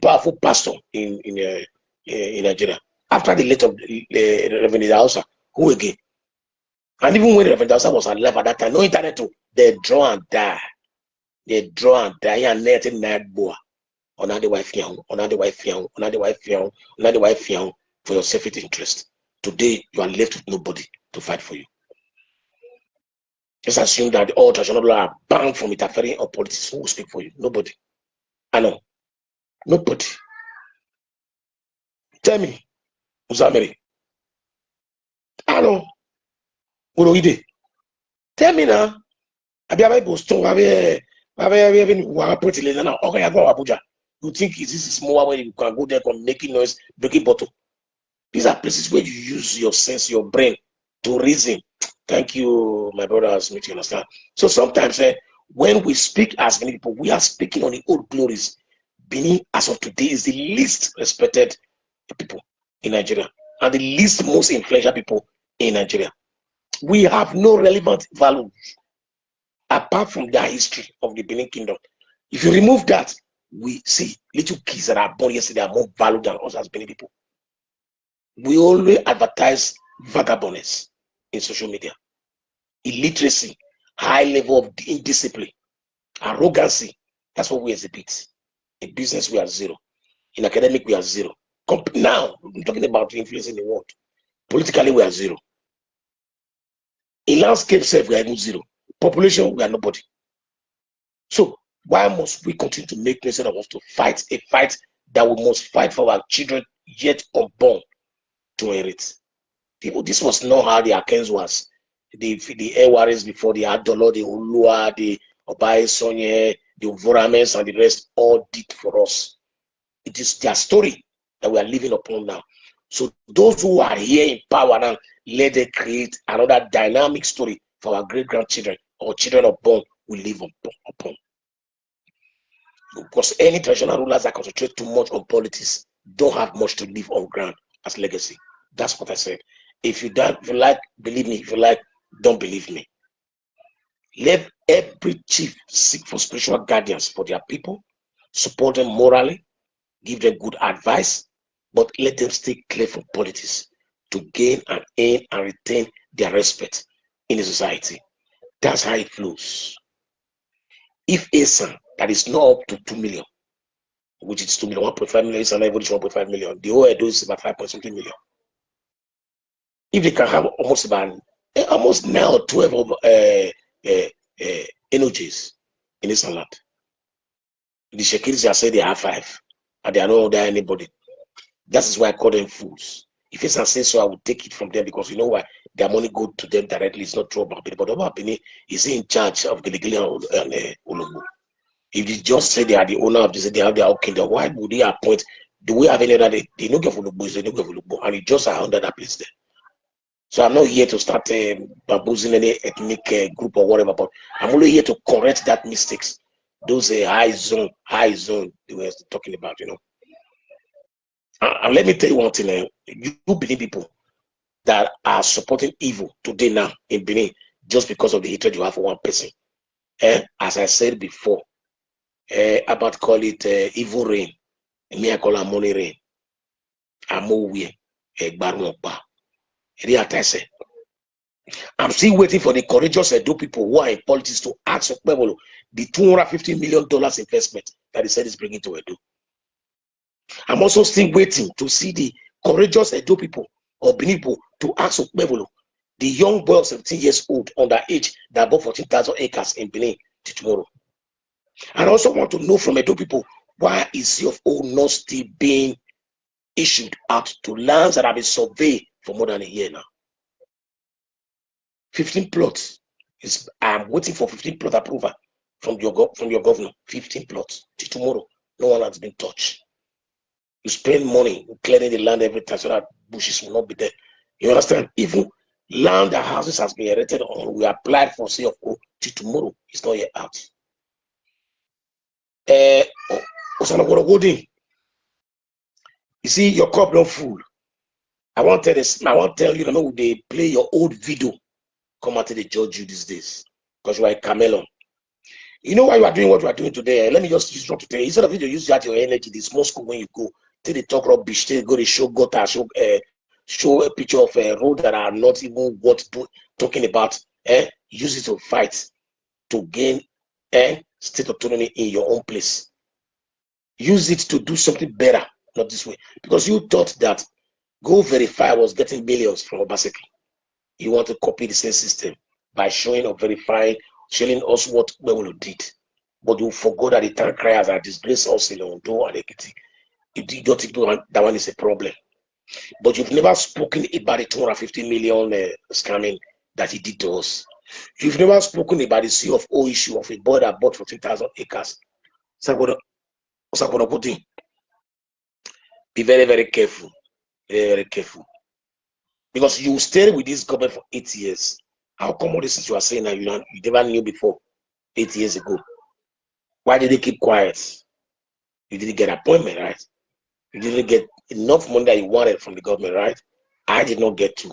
powerful pastor in Nigeria? After the late of Reverend Hausa, who again? And even when Reverend Hausa was alive at that time, no internet too. They draw and die. They draw and die and let it night boa. Another wife young, another wife young, another wife young, another wife young for your self-interest. Today you are left with nobody to fight for you. Just assume that all traditional law are banned from interfering on politics. Who will speak for you? Nobody. I know. Nobody. Tell me, Uzamiri. I know. Uroide. Tell me now. You think this is small where you can go there and making noise, breaking bottle. These are places where you use your sense, your brain to reason. Thank you, my brothers. Make you understand. So sometimes when we speak as many people, we are speaking on the old glories. Benin, as of today, is the least respected people in Nigeria and the least most influential people in Nigeria. We have no relevant value apart from the history of the Benin Kingdom. If you remove that, we see little kids that are born yesterday are more valued than us as Benin people. We always advertise vagabondness in social media, illiteracy, high level of indiscipline, arrogancy. That's what we exhibit. In business, we are zero. In academic, we are zero. Now, I'm talking about influence in the world. Politically, we are zero. In landscape self, we are even zero. Population, we are nobody. So why must we continue to make instead of us to fight a fight that we must fight for our children yet unborn to inherit? People, this was not how the Akens was. The Ewaris before, the Adolo, the Ulua, the Obai Sonye, the Vorames, and the rest all did for us. It is their story that we are living upon now. So those who are here in power now, let them create another dynamic story for our great-grandchildren or children unborn will live upon. Because any traditional rulers that concentrate too much on politics don't have much to leave on ground as legacy. That's what I said. If you like, believe me. If you like, don't believe me. Let every chief seek for spiritual guardians for their people, support them morally, give them good advice, but let them stay clear from politics to gain and aim and retain their respect in the society. That's how it flows. If a son that is not up to 2 million, which is 2 million, 1.5 million is an average 1.5 million, the whole Edo is about 5.something million. If they can have almost 9 or 12 of energies in this land, the Shekiris are saying they have 5 and they are not there anybody. That is why I call them fools. If it's say so, I will take it from them because you know why? Their money go to them directly. It's not true about Benin, but about Benin is in charge of Giligili and Ologbo. If they just say they are the owner of this, they have their own kingdom, why would they appoint The way I've ended that they no get for Lugbo is they no get for Lugbo, and it just are under that place there. So I'm not here to start bamboozling any ethnic group or whatever, but I'm only here to correct that mistakes. Those high zone they were talking about, you know. And let me tell you one thing, you Benin people that are supporting evil today now in Benin just because of the hatred you have for one person. As I said before, about call it evil rain. Me I call it money rain. I'm still waiting for the courageous Edo people who are in politics to ask Okpebolo the $250 million investment that he said is bringing to Edo. I'm also still waiting to see the courageous Edo people or Benin people to ask Okpebolo, the young boy of 17 years old, underage, that bought 14,000 acres in Benin till tomorrow. And I also want to know from Edo people, why is CFO not still being issued out to lands that have been surveyed for more than a year now? 15 plots. I'm waiting for 15 plot approval from your governor. 15 plots till tomorrow. No one has been touched. You spend money clearing the land every time so that bushes will not be there. You understand? Even land that houses has been erected on, we applied for CFO till tomorrow. It's not yet out. You see, your cup don't full. I want to tell you, remember, they play your old video. Come out to the judge you these days because you are a chameleon. You know why you are doing what you are doing today? Let me just use what to tell you. Instead of you to use that your energy, the small school when you go, till they talk rubbish, till they go to show gutter, show a picture of a road that are not even worth talking about. Use it to fight to gain state autonomy in your own place. Use it to do something better, not this way. Because you thought that Go Verify was getting millions from Obaseki. You want to copy the same system by showing or verifying, showing us what Bewolo did. But you forgot that the town criers are disgraced also in Ondo and Ekiti. You don't think that one is a problem. But you've never spoken about the 250 million scamming that he did to us. You've never spoken about the CFO issue of a boy that bought 14,000 acres. So be very, very careful. Very, very careful. Because you stayed with this government for 8 years. How come all this you are saying now you never knew before 8 years ago? Why did they keep quiet? You didn't get appointment, right? You didn't get enough money that you wanted from the government, right? I did not get to.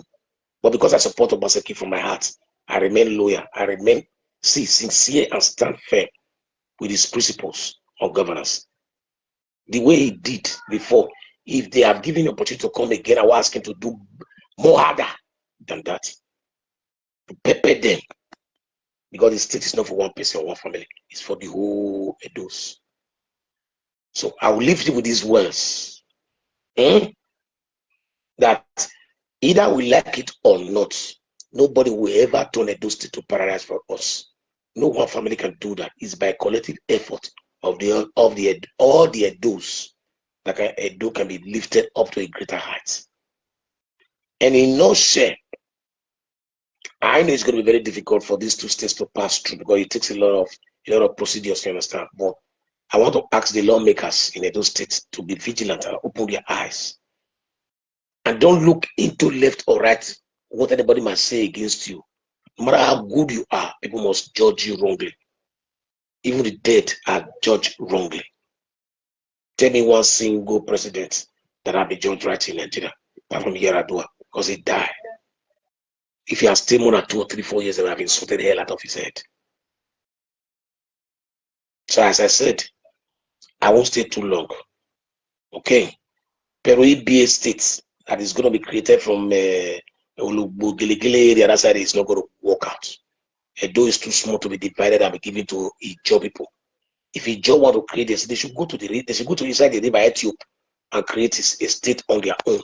But because I support Obaseki from my heart, I remain loyal. I remain sincere and stand firm with his principles of governance. The way he did before, if they have given the opportunity to come again, I will ask him to do more harder than that. To pepper them. Because the state is not for one person or one family, it's for the whole Edos. So I will leave you with these words. That either we like it or not, nobody will ever turn Edo State to paradise for us. No one family can do that. It's by collective effort of all the Edos that Edo can be lifted up to a greater height. And in no share, I know it's going to be very difficult for these two states to pass through because it takes a lot of procedures, you understand. But I want to ask the lawmakers in Edo State to be vigilant and open their eyes. And don't look into left or right what anybody might say against you. No matter how good you are, people must judge you wrongly. Even the dead are judged wrongly. Tell me one single president that have been judged right in Nigeria, apart from Yaradua, because he died. If he has stayed more than 2 or 3, 4 years, they would have insulted the hell out of his head. So as I said, I won't stay too long. Okay. Pero be a state that is going to be created from Olugbo, Giligili, the other side is not going to work out. Edo is too small to be divided and be given to Ijaw people. If Ijaw want to create this, they should go to inside the river Ethiopia and create a state on their own.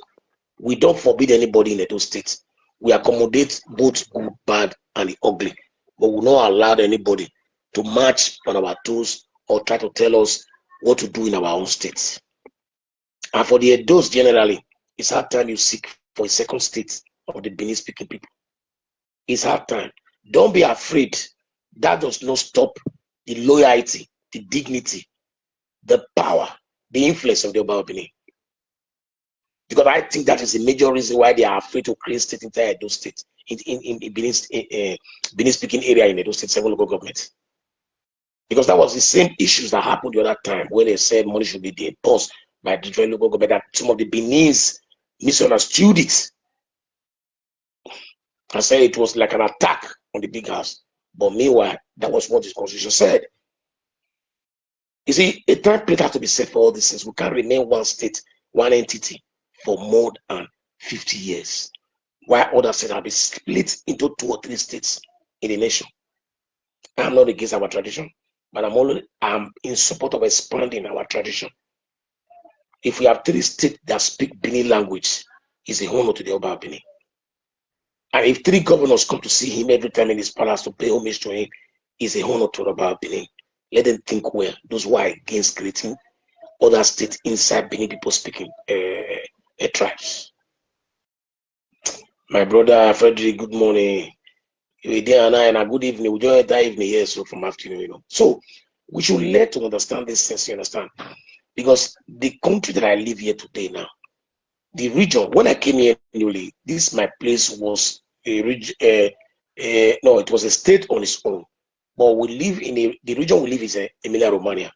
We don't forbid anybody in Edo State. We accommodate both good, bad, and the ugly, but we will not allow anybody to march on our toes or try to tell us what to do in our own states. And for the Edos generally, it's hard time you seek for a second state of the Benin speaking people. It's hard time. Don't be afraid. That does not stop the loyalty, the dignity, the power, the influence of the Oba of Benin. Because I think that is the major reason why they are afraid to create state entire Edo State in Benin speaking area in Edo State, 7 local government. Because that was the same issues that happened the other time when they said money should be imposed by different local government, that some of the Beninese misunderstood it and said it was like an attack on the big house. But meanwhile, that was what the constitution said. You see, a template has to be set for all these things. We can't remain one state, one entity for more than 50 years, while other states have been split into 2 or 3 states in the nation. I'm not against our tradition, but I'm in support of expanding our tradition. If we have 3 states that speak Benin language, it's a honor to the Oba of Benin. And if 3 governors come to see him every time in his palace to pay homage to him, it's a honor to the Oba of Benin. Let them think well. Those who are against creating other states inside Benin people speaking tribes. My brother Frederick, good morning. And a good evening. We join that evening here, so from afternoon, So we should learn to understand this sense, you understand? Because the country that I live here today now, the region, when I came here newly, my place was a region, no, it was a state on its own. But we live in the region we live is Emilia Romagna.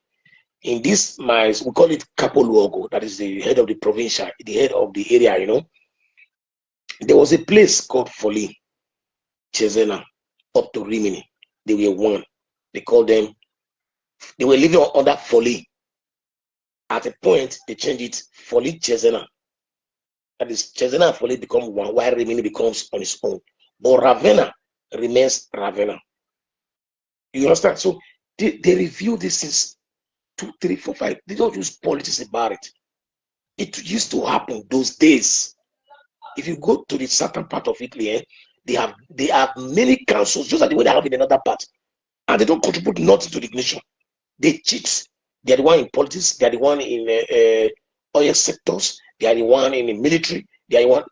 In this, we call it Capoluogo, that is the head of the provincia, the head of the area, There was a place called Foli, Cesena, up to Rimini. They were one. They called them, they were living under Foli. At a point, they changed it, Foli Cesena. That is, Cesena and Foli become one, while Rimini becomes on its own. But Ravenna remains Ravenna. You understand? So they review this since 2, 3, 4, 5. They don't use politics about it. It used to happen those days. If you go to the southern part of Italy, they have many councils, just like the way they have in another part, and they don't contribute nothing to the nation. They cheat. They are the one in politics. They are the one in oil sectors. They are the one in the military. They are the one.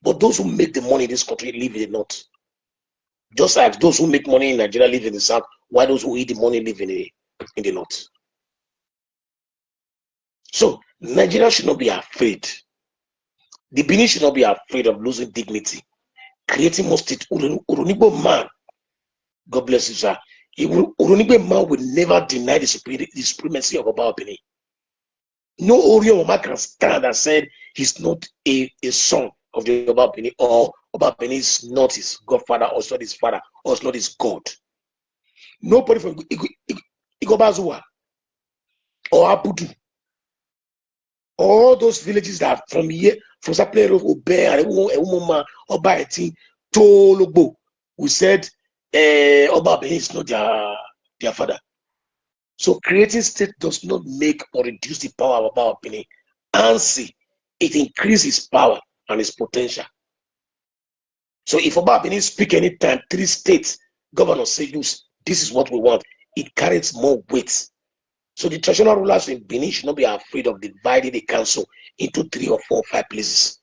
But those who make the money in this country live in the north. Just like those who make money in Nigeria live in the south, while those who eat the money live in the north. So Nigeria should not be afraid. The Benin should not be afraid of losing dignity. Creating more state. Urunigbo man, God bless you, sir. Urunigbo man will never deny the supremacy of Oba Benin. No Orion Oma can stand and said he's not a son of the Oba Benin, or Oba Benin is not his godfather, or is not his father, or is not his God. Nobody from Igobazua or Abudu, all those villages that are from here, from Sapler of Obe and Umoma, Oba Eti, Tologbo, who said Oba Benin is not their father. So creating state does not make or reduce the power of Oba Benin. Answer, it increases his power and his potential. So if Oba Benin speak anytime, 3 states governors say, "Use this is what we want," it carries more weight. So the traditional rulers in Benin should not be afraid of dividing the council into 3 or 4 or 5 places.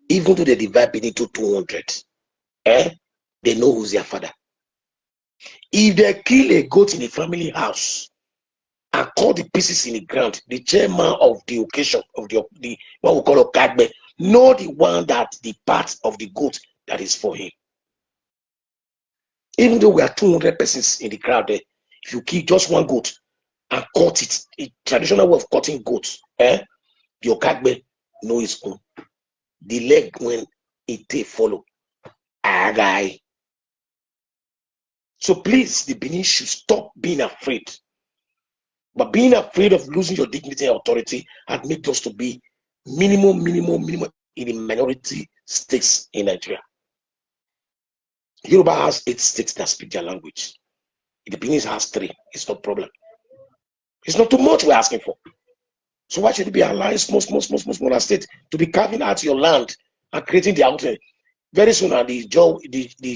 Even though they divide Benin into 200, they know who's their father. If they kill a goat in the family house and call the pieces in the ground, the chairman of the occasion of the what we call Okagbe, know the one that the part of the goat that is for him. Even though we are 200 persons in the crowd there, if you kill just one goat and cut it, a traditional way of cutting goats, the Okagbe know his own. The leg when it follow. Guy. So please, the Benin should stop being afraid. But being afraid of losing your dignity and authority had made us to be minimum in the minority states in Nigeria. Yoruba has 8 states that speak their language. The Benin has 3. It's no problem. It's not too much we're asking for. So why should it be allowing smaller state to be carving out your land and creating the outlet? Very soon, the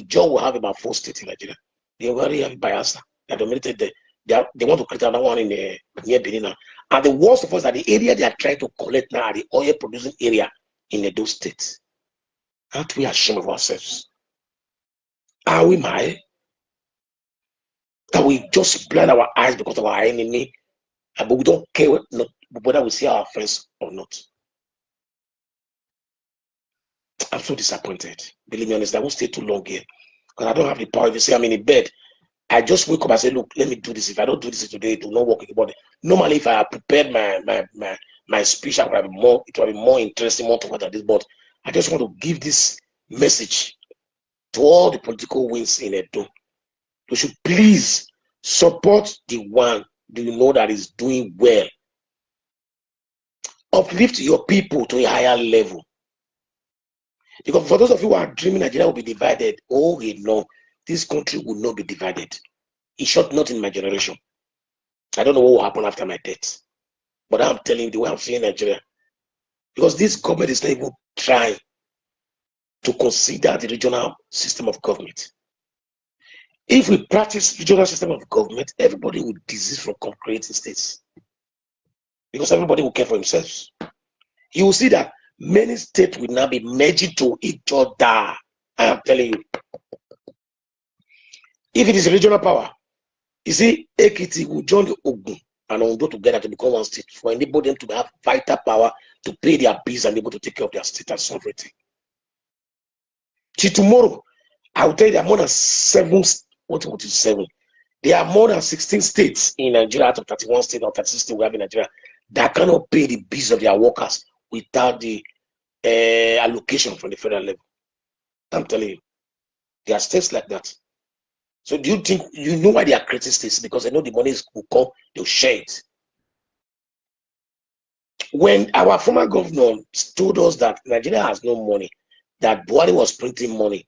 jaw will have about 4 states in Nigeria. They already have Bayelsa. They dominated they want to create another one in near Benin. And the worst of us that the area they are trying to collect now are the oil producing area in those states. Aren't we ashamed of ourselves? Are we mad? That we just blind our eyes because of our enemy, but we don't care whether we see our friends or not. I'm so disappointed. Believe me, honestly, I won't stay too long here because I don't have the power. If you say I'm in bed, I just wake up and say, look, let me do this. If I don't do this today, it will not work anymore. Normally, if I had prepared my speech, it would have been more interesting, more talk than this. But I just want to give this message to all the political wings in Edo. You should please support the one do you know that is doing well. Uplift your people to a higher level. Because for those of you who are dreaming Nigeria will be divided, oh no, this country will not be divided. In short, not in my generation. I don't know what will happen after my death. But I'm telling you the way I'm seeing Nigeria. Because this government is not even trying to consider the regional system of government. If we practice regional system of government, everybody will desist from creating states. Because everybody will care for themselves. You will see that many states will now be merging to each other. I am telling you. If it is regional power, you see, Ekiti will join the Ogun and Ondo together to become one state for enable them to have vital power to pay their bills and able to take care of their state and sovereignty. Till tomorrow, I will tell you there are more than 7. There are more than 16 states in Nigeria out of 31 states or 36 states we have in Nigeria that cannot pay the bills of their workers without the allocation from the federal level. I'm telling you, there are states like that. So do you think you know why they are creating states? Because they know the money will come, they'll share it. When our former governor told us that Nigeria has no money, that Buhari was printing money,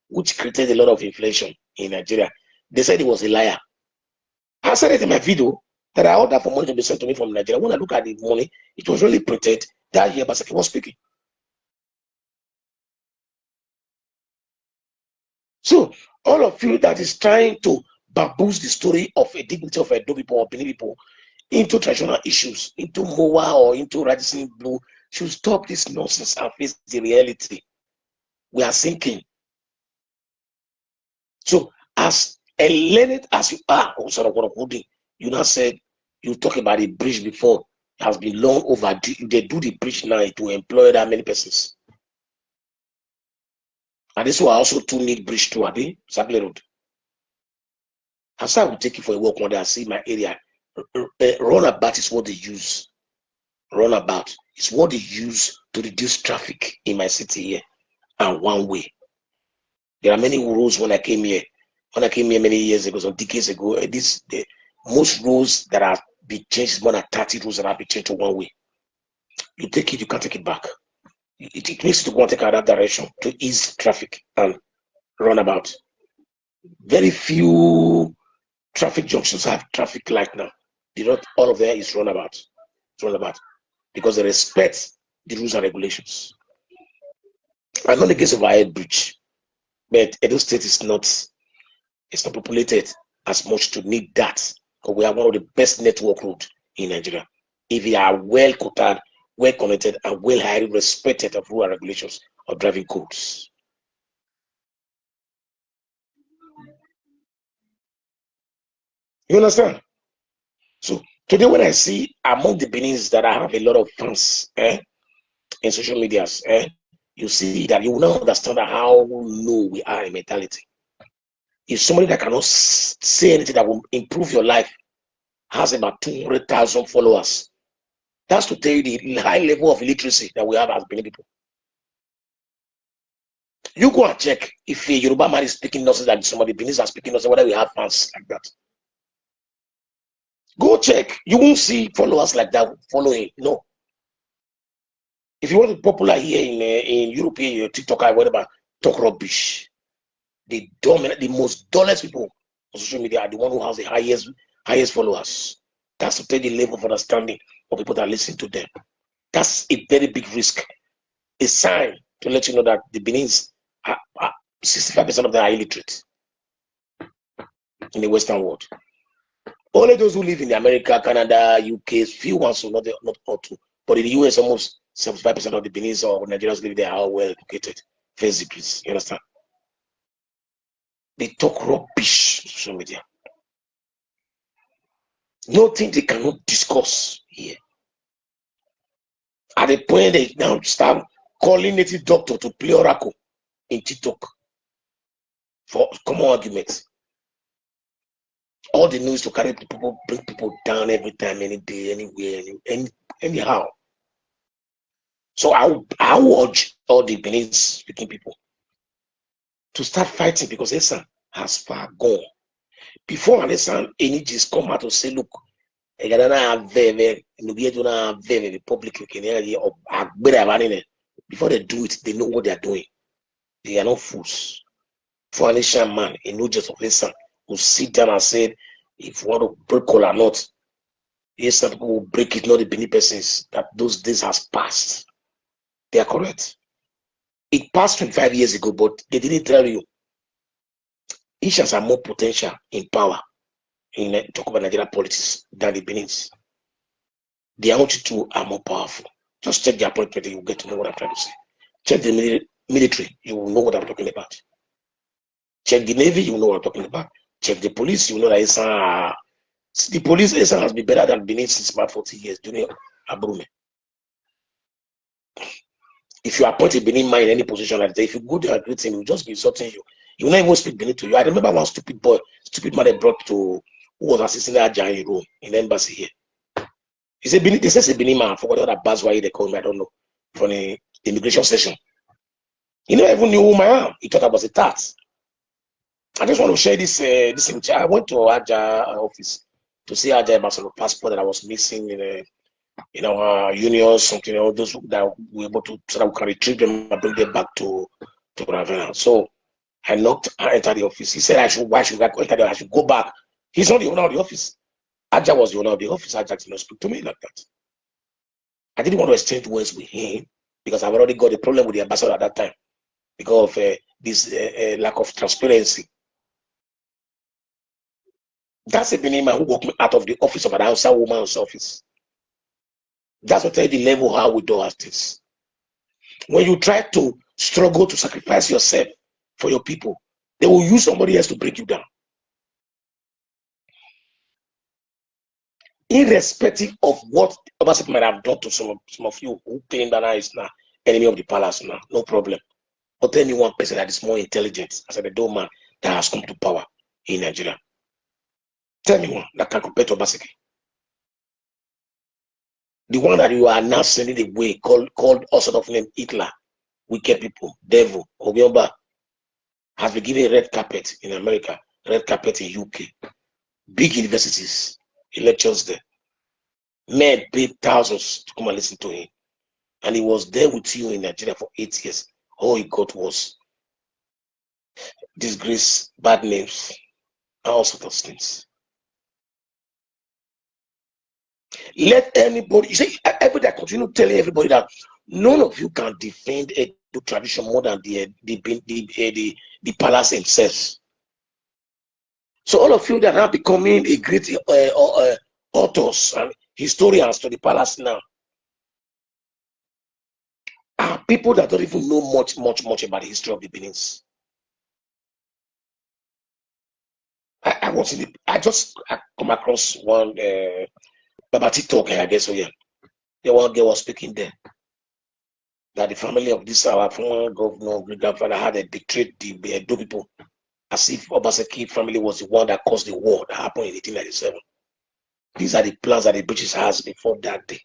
which created a lot of inflation in Nigeria, they said he was a liar. I said it in my video that I ordered for money to be sent to me from Nigeria. When I look at the money, it was really printed that year, but he was speaking. So all of you that is trying to bamboozle the story of a dignity of Edo people or Benin people into traditional issues, into Moa or into Radisson Blue, should stop this nonsense and face the reality. We are sinking. So as learned as you are, you now said you talk about a bridge before. It has been long overdue. They do the bridge now to employ that many persons. And this will also too need bridge too, Abi, Sagle Road. After I will take you for a walk one day, I see my area. Runabout is what they use. Runabout is what they use to reduce traffic in my city here. And one way. There are many roads when I came here. When I came here many years ago, some decades ago, most roads that have been changed, more than 30 roads that have been changed to one way. You take it, you can't take it back. It makes you to want to take another direction to ease traffic and runabout. Very few traffic junctions have traffic light now. All of them is runabout. It's runabout because they respect the rules and regulations. I'm not against overhead bridge, but Edo State is not. It's not populated as much to need that. Because we are one of the best network roads in Nigeria. If you are well quoted, well connected, and well highly respected of rule and regulations of driving codes. You understand? So today when I see among the Benins that I have a lot of fans in social medias, you see that you will not understand how low we are in mentality. If somebody that cannot say anything that will improve your life has about 200,000 followers, that's to tell you the high level of illiteracy that we have as Benin people. You go and check if a Yoruba man is speaking nonsense like somebody Benin are speaking nonsense, whether we have fans like that. Go check. You won't see followers like that following. No. If you want to be popular here in Europe, your TikTok, whatever, talk rubbish. The most dullest people on social media are the one who has the highest followers. That's to tell the level of understanding of people that listen to them. That's a very big risk. A sign to let you know that the Benins are 65% of them are illiterate in the Western world. Only those who live in America, Canada, UK, few ones, so not all two. But in the US, almost 75% of the Benins or Nigerians live there are well educated. Face degrees. You understand? They talk rubbish on social media. Nothing they cannot discuss here. At the point they now start calling native doctor to play oracle in TikTok for common arguments. All the news to carry people, bring people down every time, any day, anywhere, anyhow. So I urge all the Benin speaking people to start fighting, because Esan has far gone. Before Esan energies come out to say, look, before they do it, they know what they are doing. They are not fools. For an Asian man, a new just of Esan will sit down and say, if you want to break all or not, yes, some people will break it, not the Benin persons, that those days has passed. They are correct. It passed 25 years ago, but they didn't tell you. Asians have more potential in power in talk about Nigerian politics than the Benins. The altitude are more powerful. Just check the appointment, you will get to know what I'm trying to say. Check the military, you will know what I'm talking about. Check the Navy, you will know what I'm talking about. Check the police, you will know that the police has been better than Benin since about 40 years during Abrume. If you appoint a Benin man in any position like that, if you go there and greet him, he will just be insulting you. He will not even speak Benin to you. I remember one stupid man they brought to, who was assisting Aja in Rome, in the embassy here. He said, Benin, they said a Benin man, I forgot what Bazwai they call me, I don't know, from the immigration session. He never even knew who I am. He thought I was a tat. I just want to share this. I went to Aja office to see Aja about some passport that I was missing in our union, something, those that we were able to, so that we can retrieve them and bring them back to Ravenna. So I entered the office. He said, why should I enter there? I should go back. He's not the owner of the office. Aja was the owner of the office. Aja did not speak to me like that. I didn't want to exchange words with him because I've already got a problem with the ambassador at that time because of this lack of transparency. That's a Benin man who walked me out of the office of an outside woman's office. That's what I tell you the level how we do this. When you try to struggle to sacrifice yourself for your people, they will use somebody else to break you down. Irrespective of what Obaseki might have done to some of you who claim that I is now enemy of the palace now, no problem. But tell me one person that is more intelligent as a dough man that has come to power in Nigeria. Tell me one that can compare to Obaseki. The one that you are now sending away, called all sort of name Hitler, wicked people, devil, Obiomba, has been given a red carpet in America, red carpet in UK, big universities, he lectures there. Men paid thousands to come and listen to him. And he was there with you in Nigeria for 8 years. All he got was disgrace, bad names, all sorts of things. Let anybody, you see, everybody continue telling everybody that none of you can defend the tradition more than the palace themselves. So all of you that are becoming a great authors and historians to the palace now are people that don't even know much about the history of the Benins. I just come across one Baba TikTok, I guess so yeah. The one girl was speaking there that the family of this our former governor, great grandfather had betrayed the Edo people, as if Obaseki family was the one that caused the war that happened in 1897. These are the plans that the British has before that day.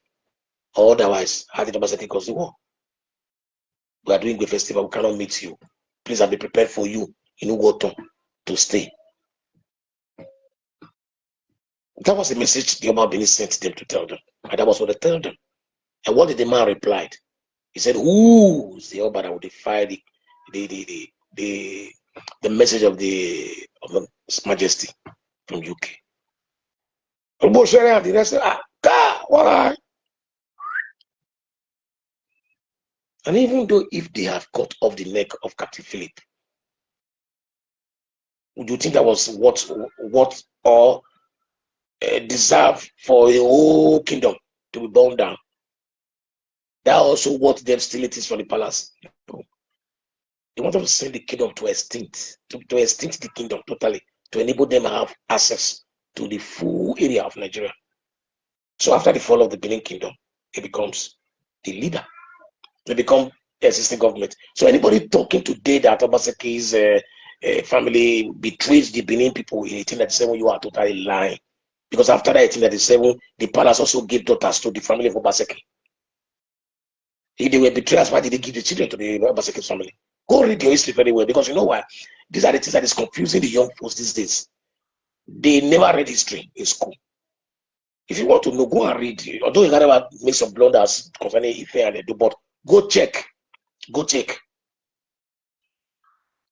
Or otherwise, how did Obaseki cause the war? We are doing the festival, we cannot meet you. Please have been prepared for you in Ugoton to stay. That was the message the Oba Benin sent them to tell them. And that was what they told them. And what did the man replied? He said, who is the Oba that would defy the message of His Majesty from UK? And even though if they have cut off the neck of Captain Philip, would you think that was what or deserve for a whole kingdom to be burned down? That also what the hostilities for the palace. They wanted to send the kingdom to extinct, to extinct the kingdom totally, to enable them to have access to the full area of Nigeria. So after the fall of the Benin kingdom, it becomes the leader. They become existing government. So anybody talking today that Obaseki's family betrays the Benin people in 1897, you are totally lying. Because after that 1897, the palace also gave daughters to the family of Obaseki. If they were betrayers, why did they give the children to the Obaseki's family? Go read your history very well, because you know why? These are the things that is confusing the young folks these days. They never read history in school. If you want to know, go and read. Although you can never make some blunders concerning Ife and Edo, but go check. Go check.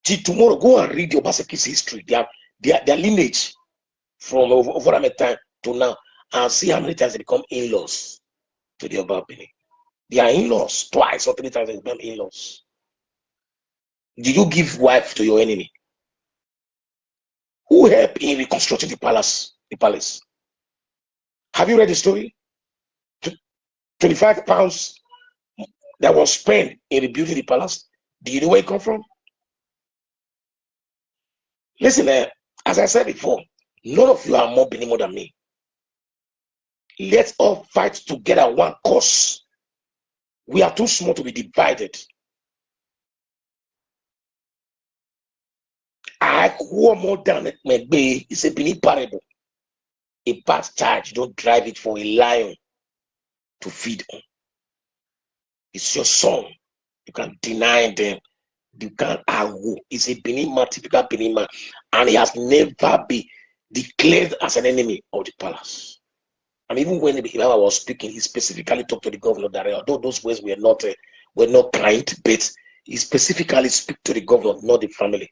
Till tomorrow, go and read your Obaseki's history, their lineage from over a time to now, and see how many times they become in-laws to the Oba Benin. They are in-laws twice or 3 times they become in-laws. Did you give wife to your enemy? Who helped in reconstructing the palace? The palace. Have you read the story? 25 pounds that was spent in rebuilding the palace. Do you know where it come from? Listen, as I said before, none of you are more Benin than me. Let's all fight together one cause. We are too small to be divided. I go more than Megbe. It's a Benin parable. A bad charge, don't drive it for a lion to feed on. It's your son. You can deny them. You can't argue. It's a Benin man, typical Benin man, and he has never been declared as an enemy of the palace. And even when Ibaba was speaking, he specifically talked to the governor that although those words were not kind, but he specifically speak to the governor, not the family.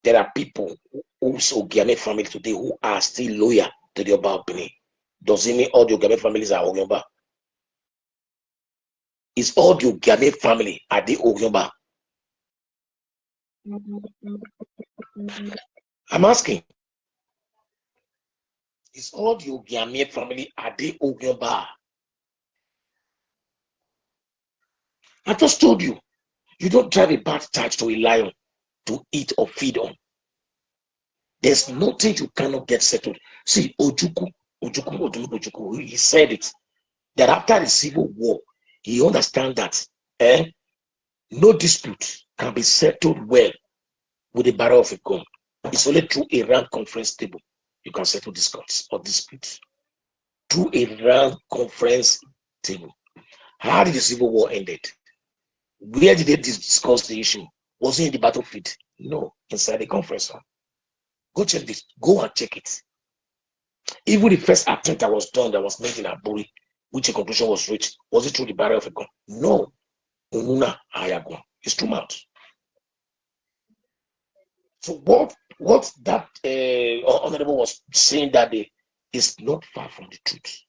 There are people who also Ogame family today who are still loyal to the Oba of Benin. Does it mean all the Ogame families are Ogyoba? Is all the Ogame family are they Ogyoba? I'm asking. Is all the Ogame family are they Ogyoba? I just told you, you don't drive a bad charge to a lion to eat or feed on. There's nothing you cannot get settled. See, Ojuku, he said it, that after the civil war, he understands that no dispute can be settled well with the barrel of a gun. It's only through a round conference table you can settle discourse or disputes. Through a round conference table. How did the civil war ended? Where did they discuss the issue? Was it in the battlefield? No, inside the conference room. Go check this. Go and check it. Even the first attempt that was done, that was made in Aburi, which a conclusion was reached, was it through the barrel of a gun? No. Ununa Ayagun. It's too much. So what that honorable was saying that day is not far from the truth.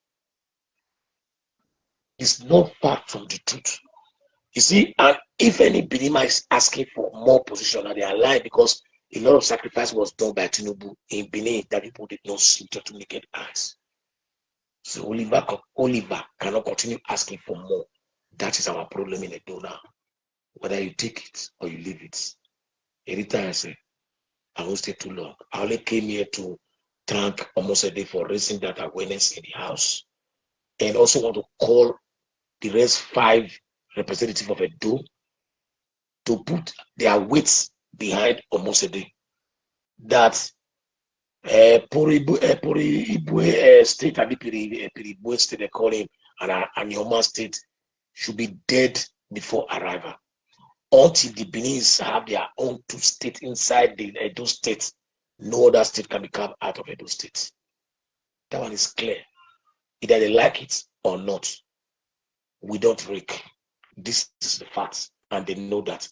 It's not far from the truth. You see, and if any Benima is asking for more position, and they are lying because a lot of sacrifice was done by Tinubu in Benin that people did not see to naked eyes. So Oliver cannot continue asking for more. That is our problem in Edo now. Whether you take it or you leave it. Anytime I say, I won't stay too long. I only came here to thank almost a day for raising that awareness in the house. And also want to call the rest 5 representatives of Edo to put their weights behind almost a day. That Poribue state and Piribue state, they call him, and Yoma state should be dead before arrival. Until the Benin's have their own 2 states inside the Edo state, no other state can become out of Edo state. That one is clear. Either they like it or not. We don't break. This is the fact, and they know that.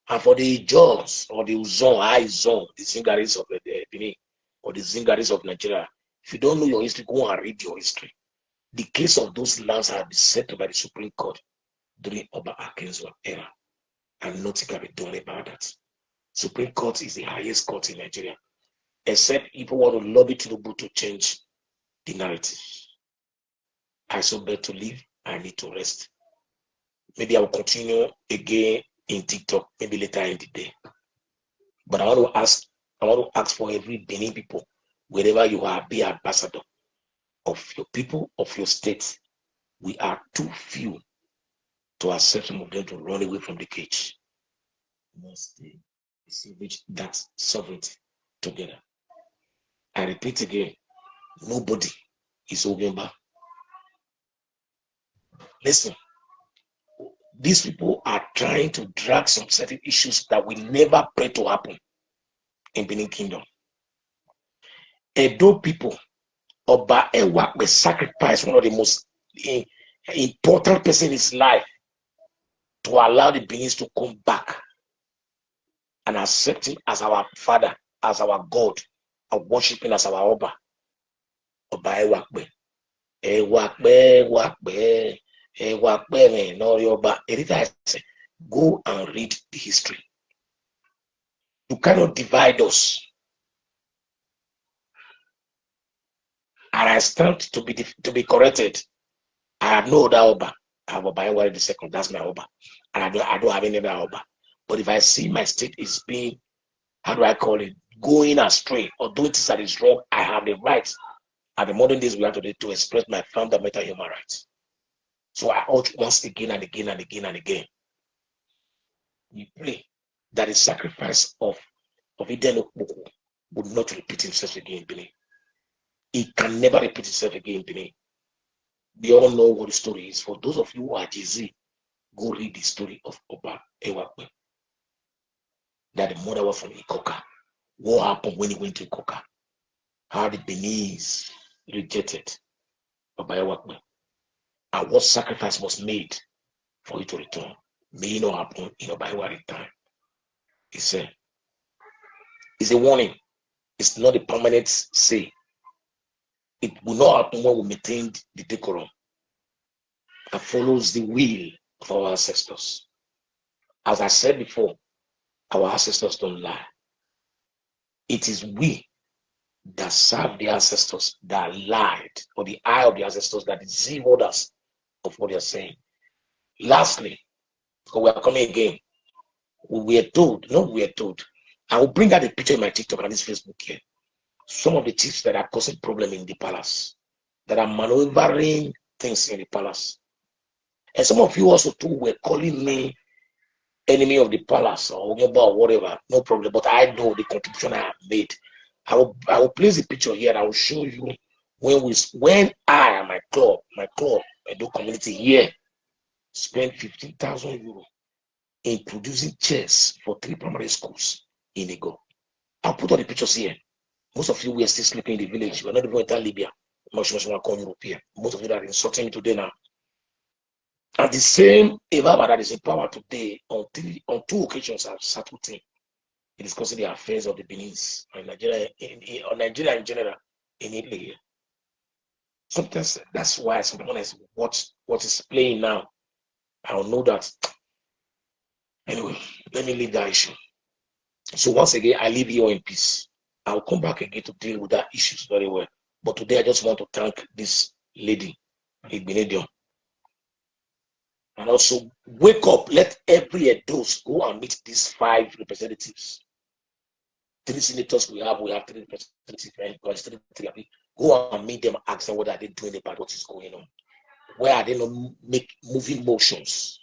And for the Jaws or the Uzon, high zone, the Zingaris of the Benin or the Zingaris of Nigeria, if you don't know your history, go and read your history. The case of those lands have been settled by the Supreme Court during Oba Akinzo's era, and nothing can be done about that. Supreme Court is the highest court in Nigeria, except people want to lobby Tinubu to change the narrative. I so beg to leave. I need to rest. Maybe I will continue again in TikTok, maybe later in the day. But I want to ask for every Benin people, wherever you are, be ambassador of your people, of your state. We are too few to accept some of them to run away from the cage. Once they reach that sovereignty together. I repeat again, nobody is holding back. Listen, these people are trying to drag some certain issues that we never pray to happen in Benin Kingdom. Edo people, Oba Ewakbe sacrificed one of the most important person in his life to allow the Benin to come back and accept him as our father, as our God, and worship him as our Oba. Oba Ewakbe. Go and read the history. You cannot divide us. And I stand to be corrected. I have no other Oba. I have Oba Ewari the second. That's my Oba. And I don't have any other Oba. But if I see my state is being, how do I call it, going astray or doing things that is wrong, I have the right at the modern days we have today to express my fundamental human rights. So I urge once again and again and again and again. We pray that the sacrifice of Iden Okpoko would not repeat himself again in Benin. It can never repeat itself again in Benin. We all know what the story is. For those of you who are Jay-Z, go read the story of Oba Ewakbe. That the mother was from Ikoka. What happened when he went to Ikoka? How the Beninese rejected Oba Ewakbe. And what sacrifice was made for it to return. May not happen in Oba Ewakbe's time. It's a warning. It's not a permanent say. It will not happen when we maintain the decorum that follows the will of our ancestors. As I said before, our ancestors don't lie. It is we that serve the ancestors that lied, or the eye of the ancestors that deceive others of what they are saying. Lastly, because we are coming again, we are told, I will bring out a picture in my TikTok and this Facebook here. Some of the chiefs that are causing problem in the palace, that are maneuvering things in the palace. And some of you also too were calling me enemy of the palace or whatever, no problem. But I know the contribution I have made. I will place the picture here and I will show you when I and my club, Edo community here, spent 15,000 euros in producing chairs for 3 primary schools in Ego. I'll put all the pictures here. Most of you were still sleeping in the village. We're not even in Libya. Most of you are insulting me today now. And the same Eva that is in power today on 2 occasions I've sat with him in discussing the affairs of the Beninese and Nigeria in general in Italy. Sometimes that's why sometimes what is playing now, I'll know that. Anyway, let me leave that issue. So once again, I leave you in peace. I'll come back again to deal with that issues very well. But today I just want to thank this lady, Igbinedion. And also wake up, let every adult go and meet these 5 representatives. 3 senators we have 3 representatives, go and meet them, ask them what are they doing about what is going on. Where are they not moving motions?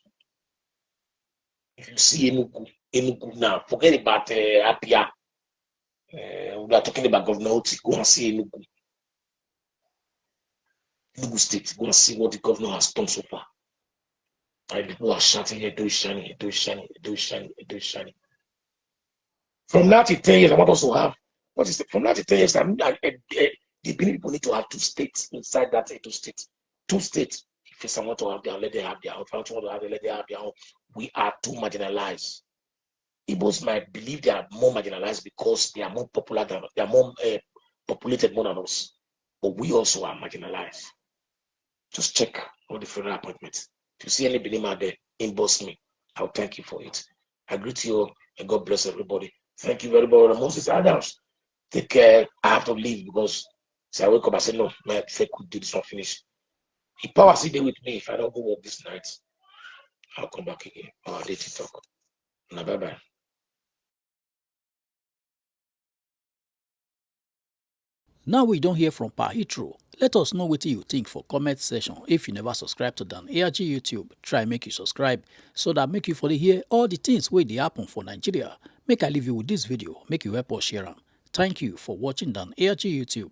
If you see Enugu now, forget about Apia. We are talking about Governor Oti. Go and see Enugu State. Go and see what the governor has done so far. And people are shouting, Edo is shining, Edo is shining, Edo is shining, Edo is shining. From now to 10 years, I want us to have, from now to 10 years, the Benin people need to have 2 states inside that 2 states. 2 states. If someone want to have their own, let them have their own. If I want to have their, let them have their own. We are too marginalized. Igbos might believe they are more marginalized because they are more popular than, they are more populated more than us. But we also are marginalized. Just check all the federal appointments. If you see any Benin out there, inbox me. I'll thank you for it. I greet you all and God bless everybody. Thank you very much. Moses Adams. Take care. I have to leave because I wake up and say, no, my fake could do this one finish. If power sit there with me, if I don't go work this night, I'll come back again. I'll let you talk. Now, bye-bye. Now we don't hear from Pa Hitro Let us know what you think for comment section. If you never subscribe to Dan ARG YouTube, try make you subscribe so that make you follow hear all the things wey dey happen for Nigeria. Make I leave you with this video, make you help us share am. Thank you for watching Dan ARG YouTube.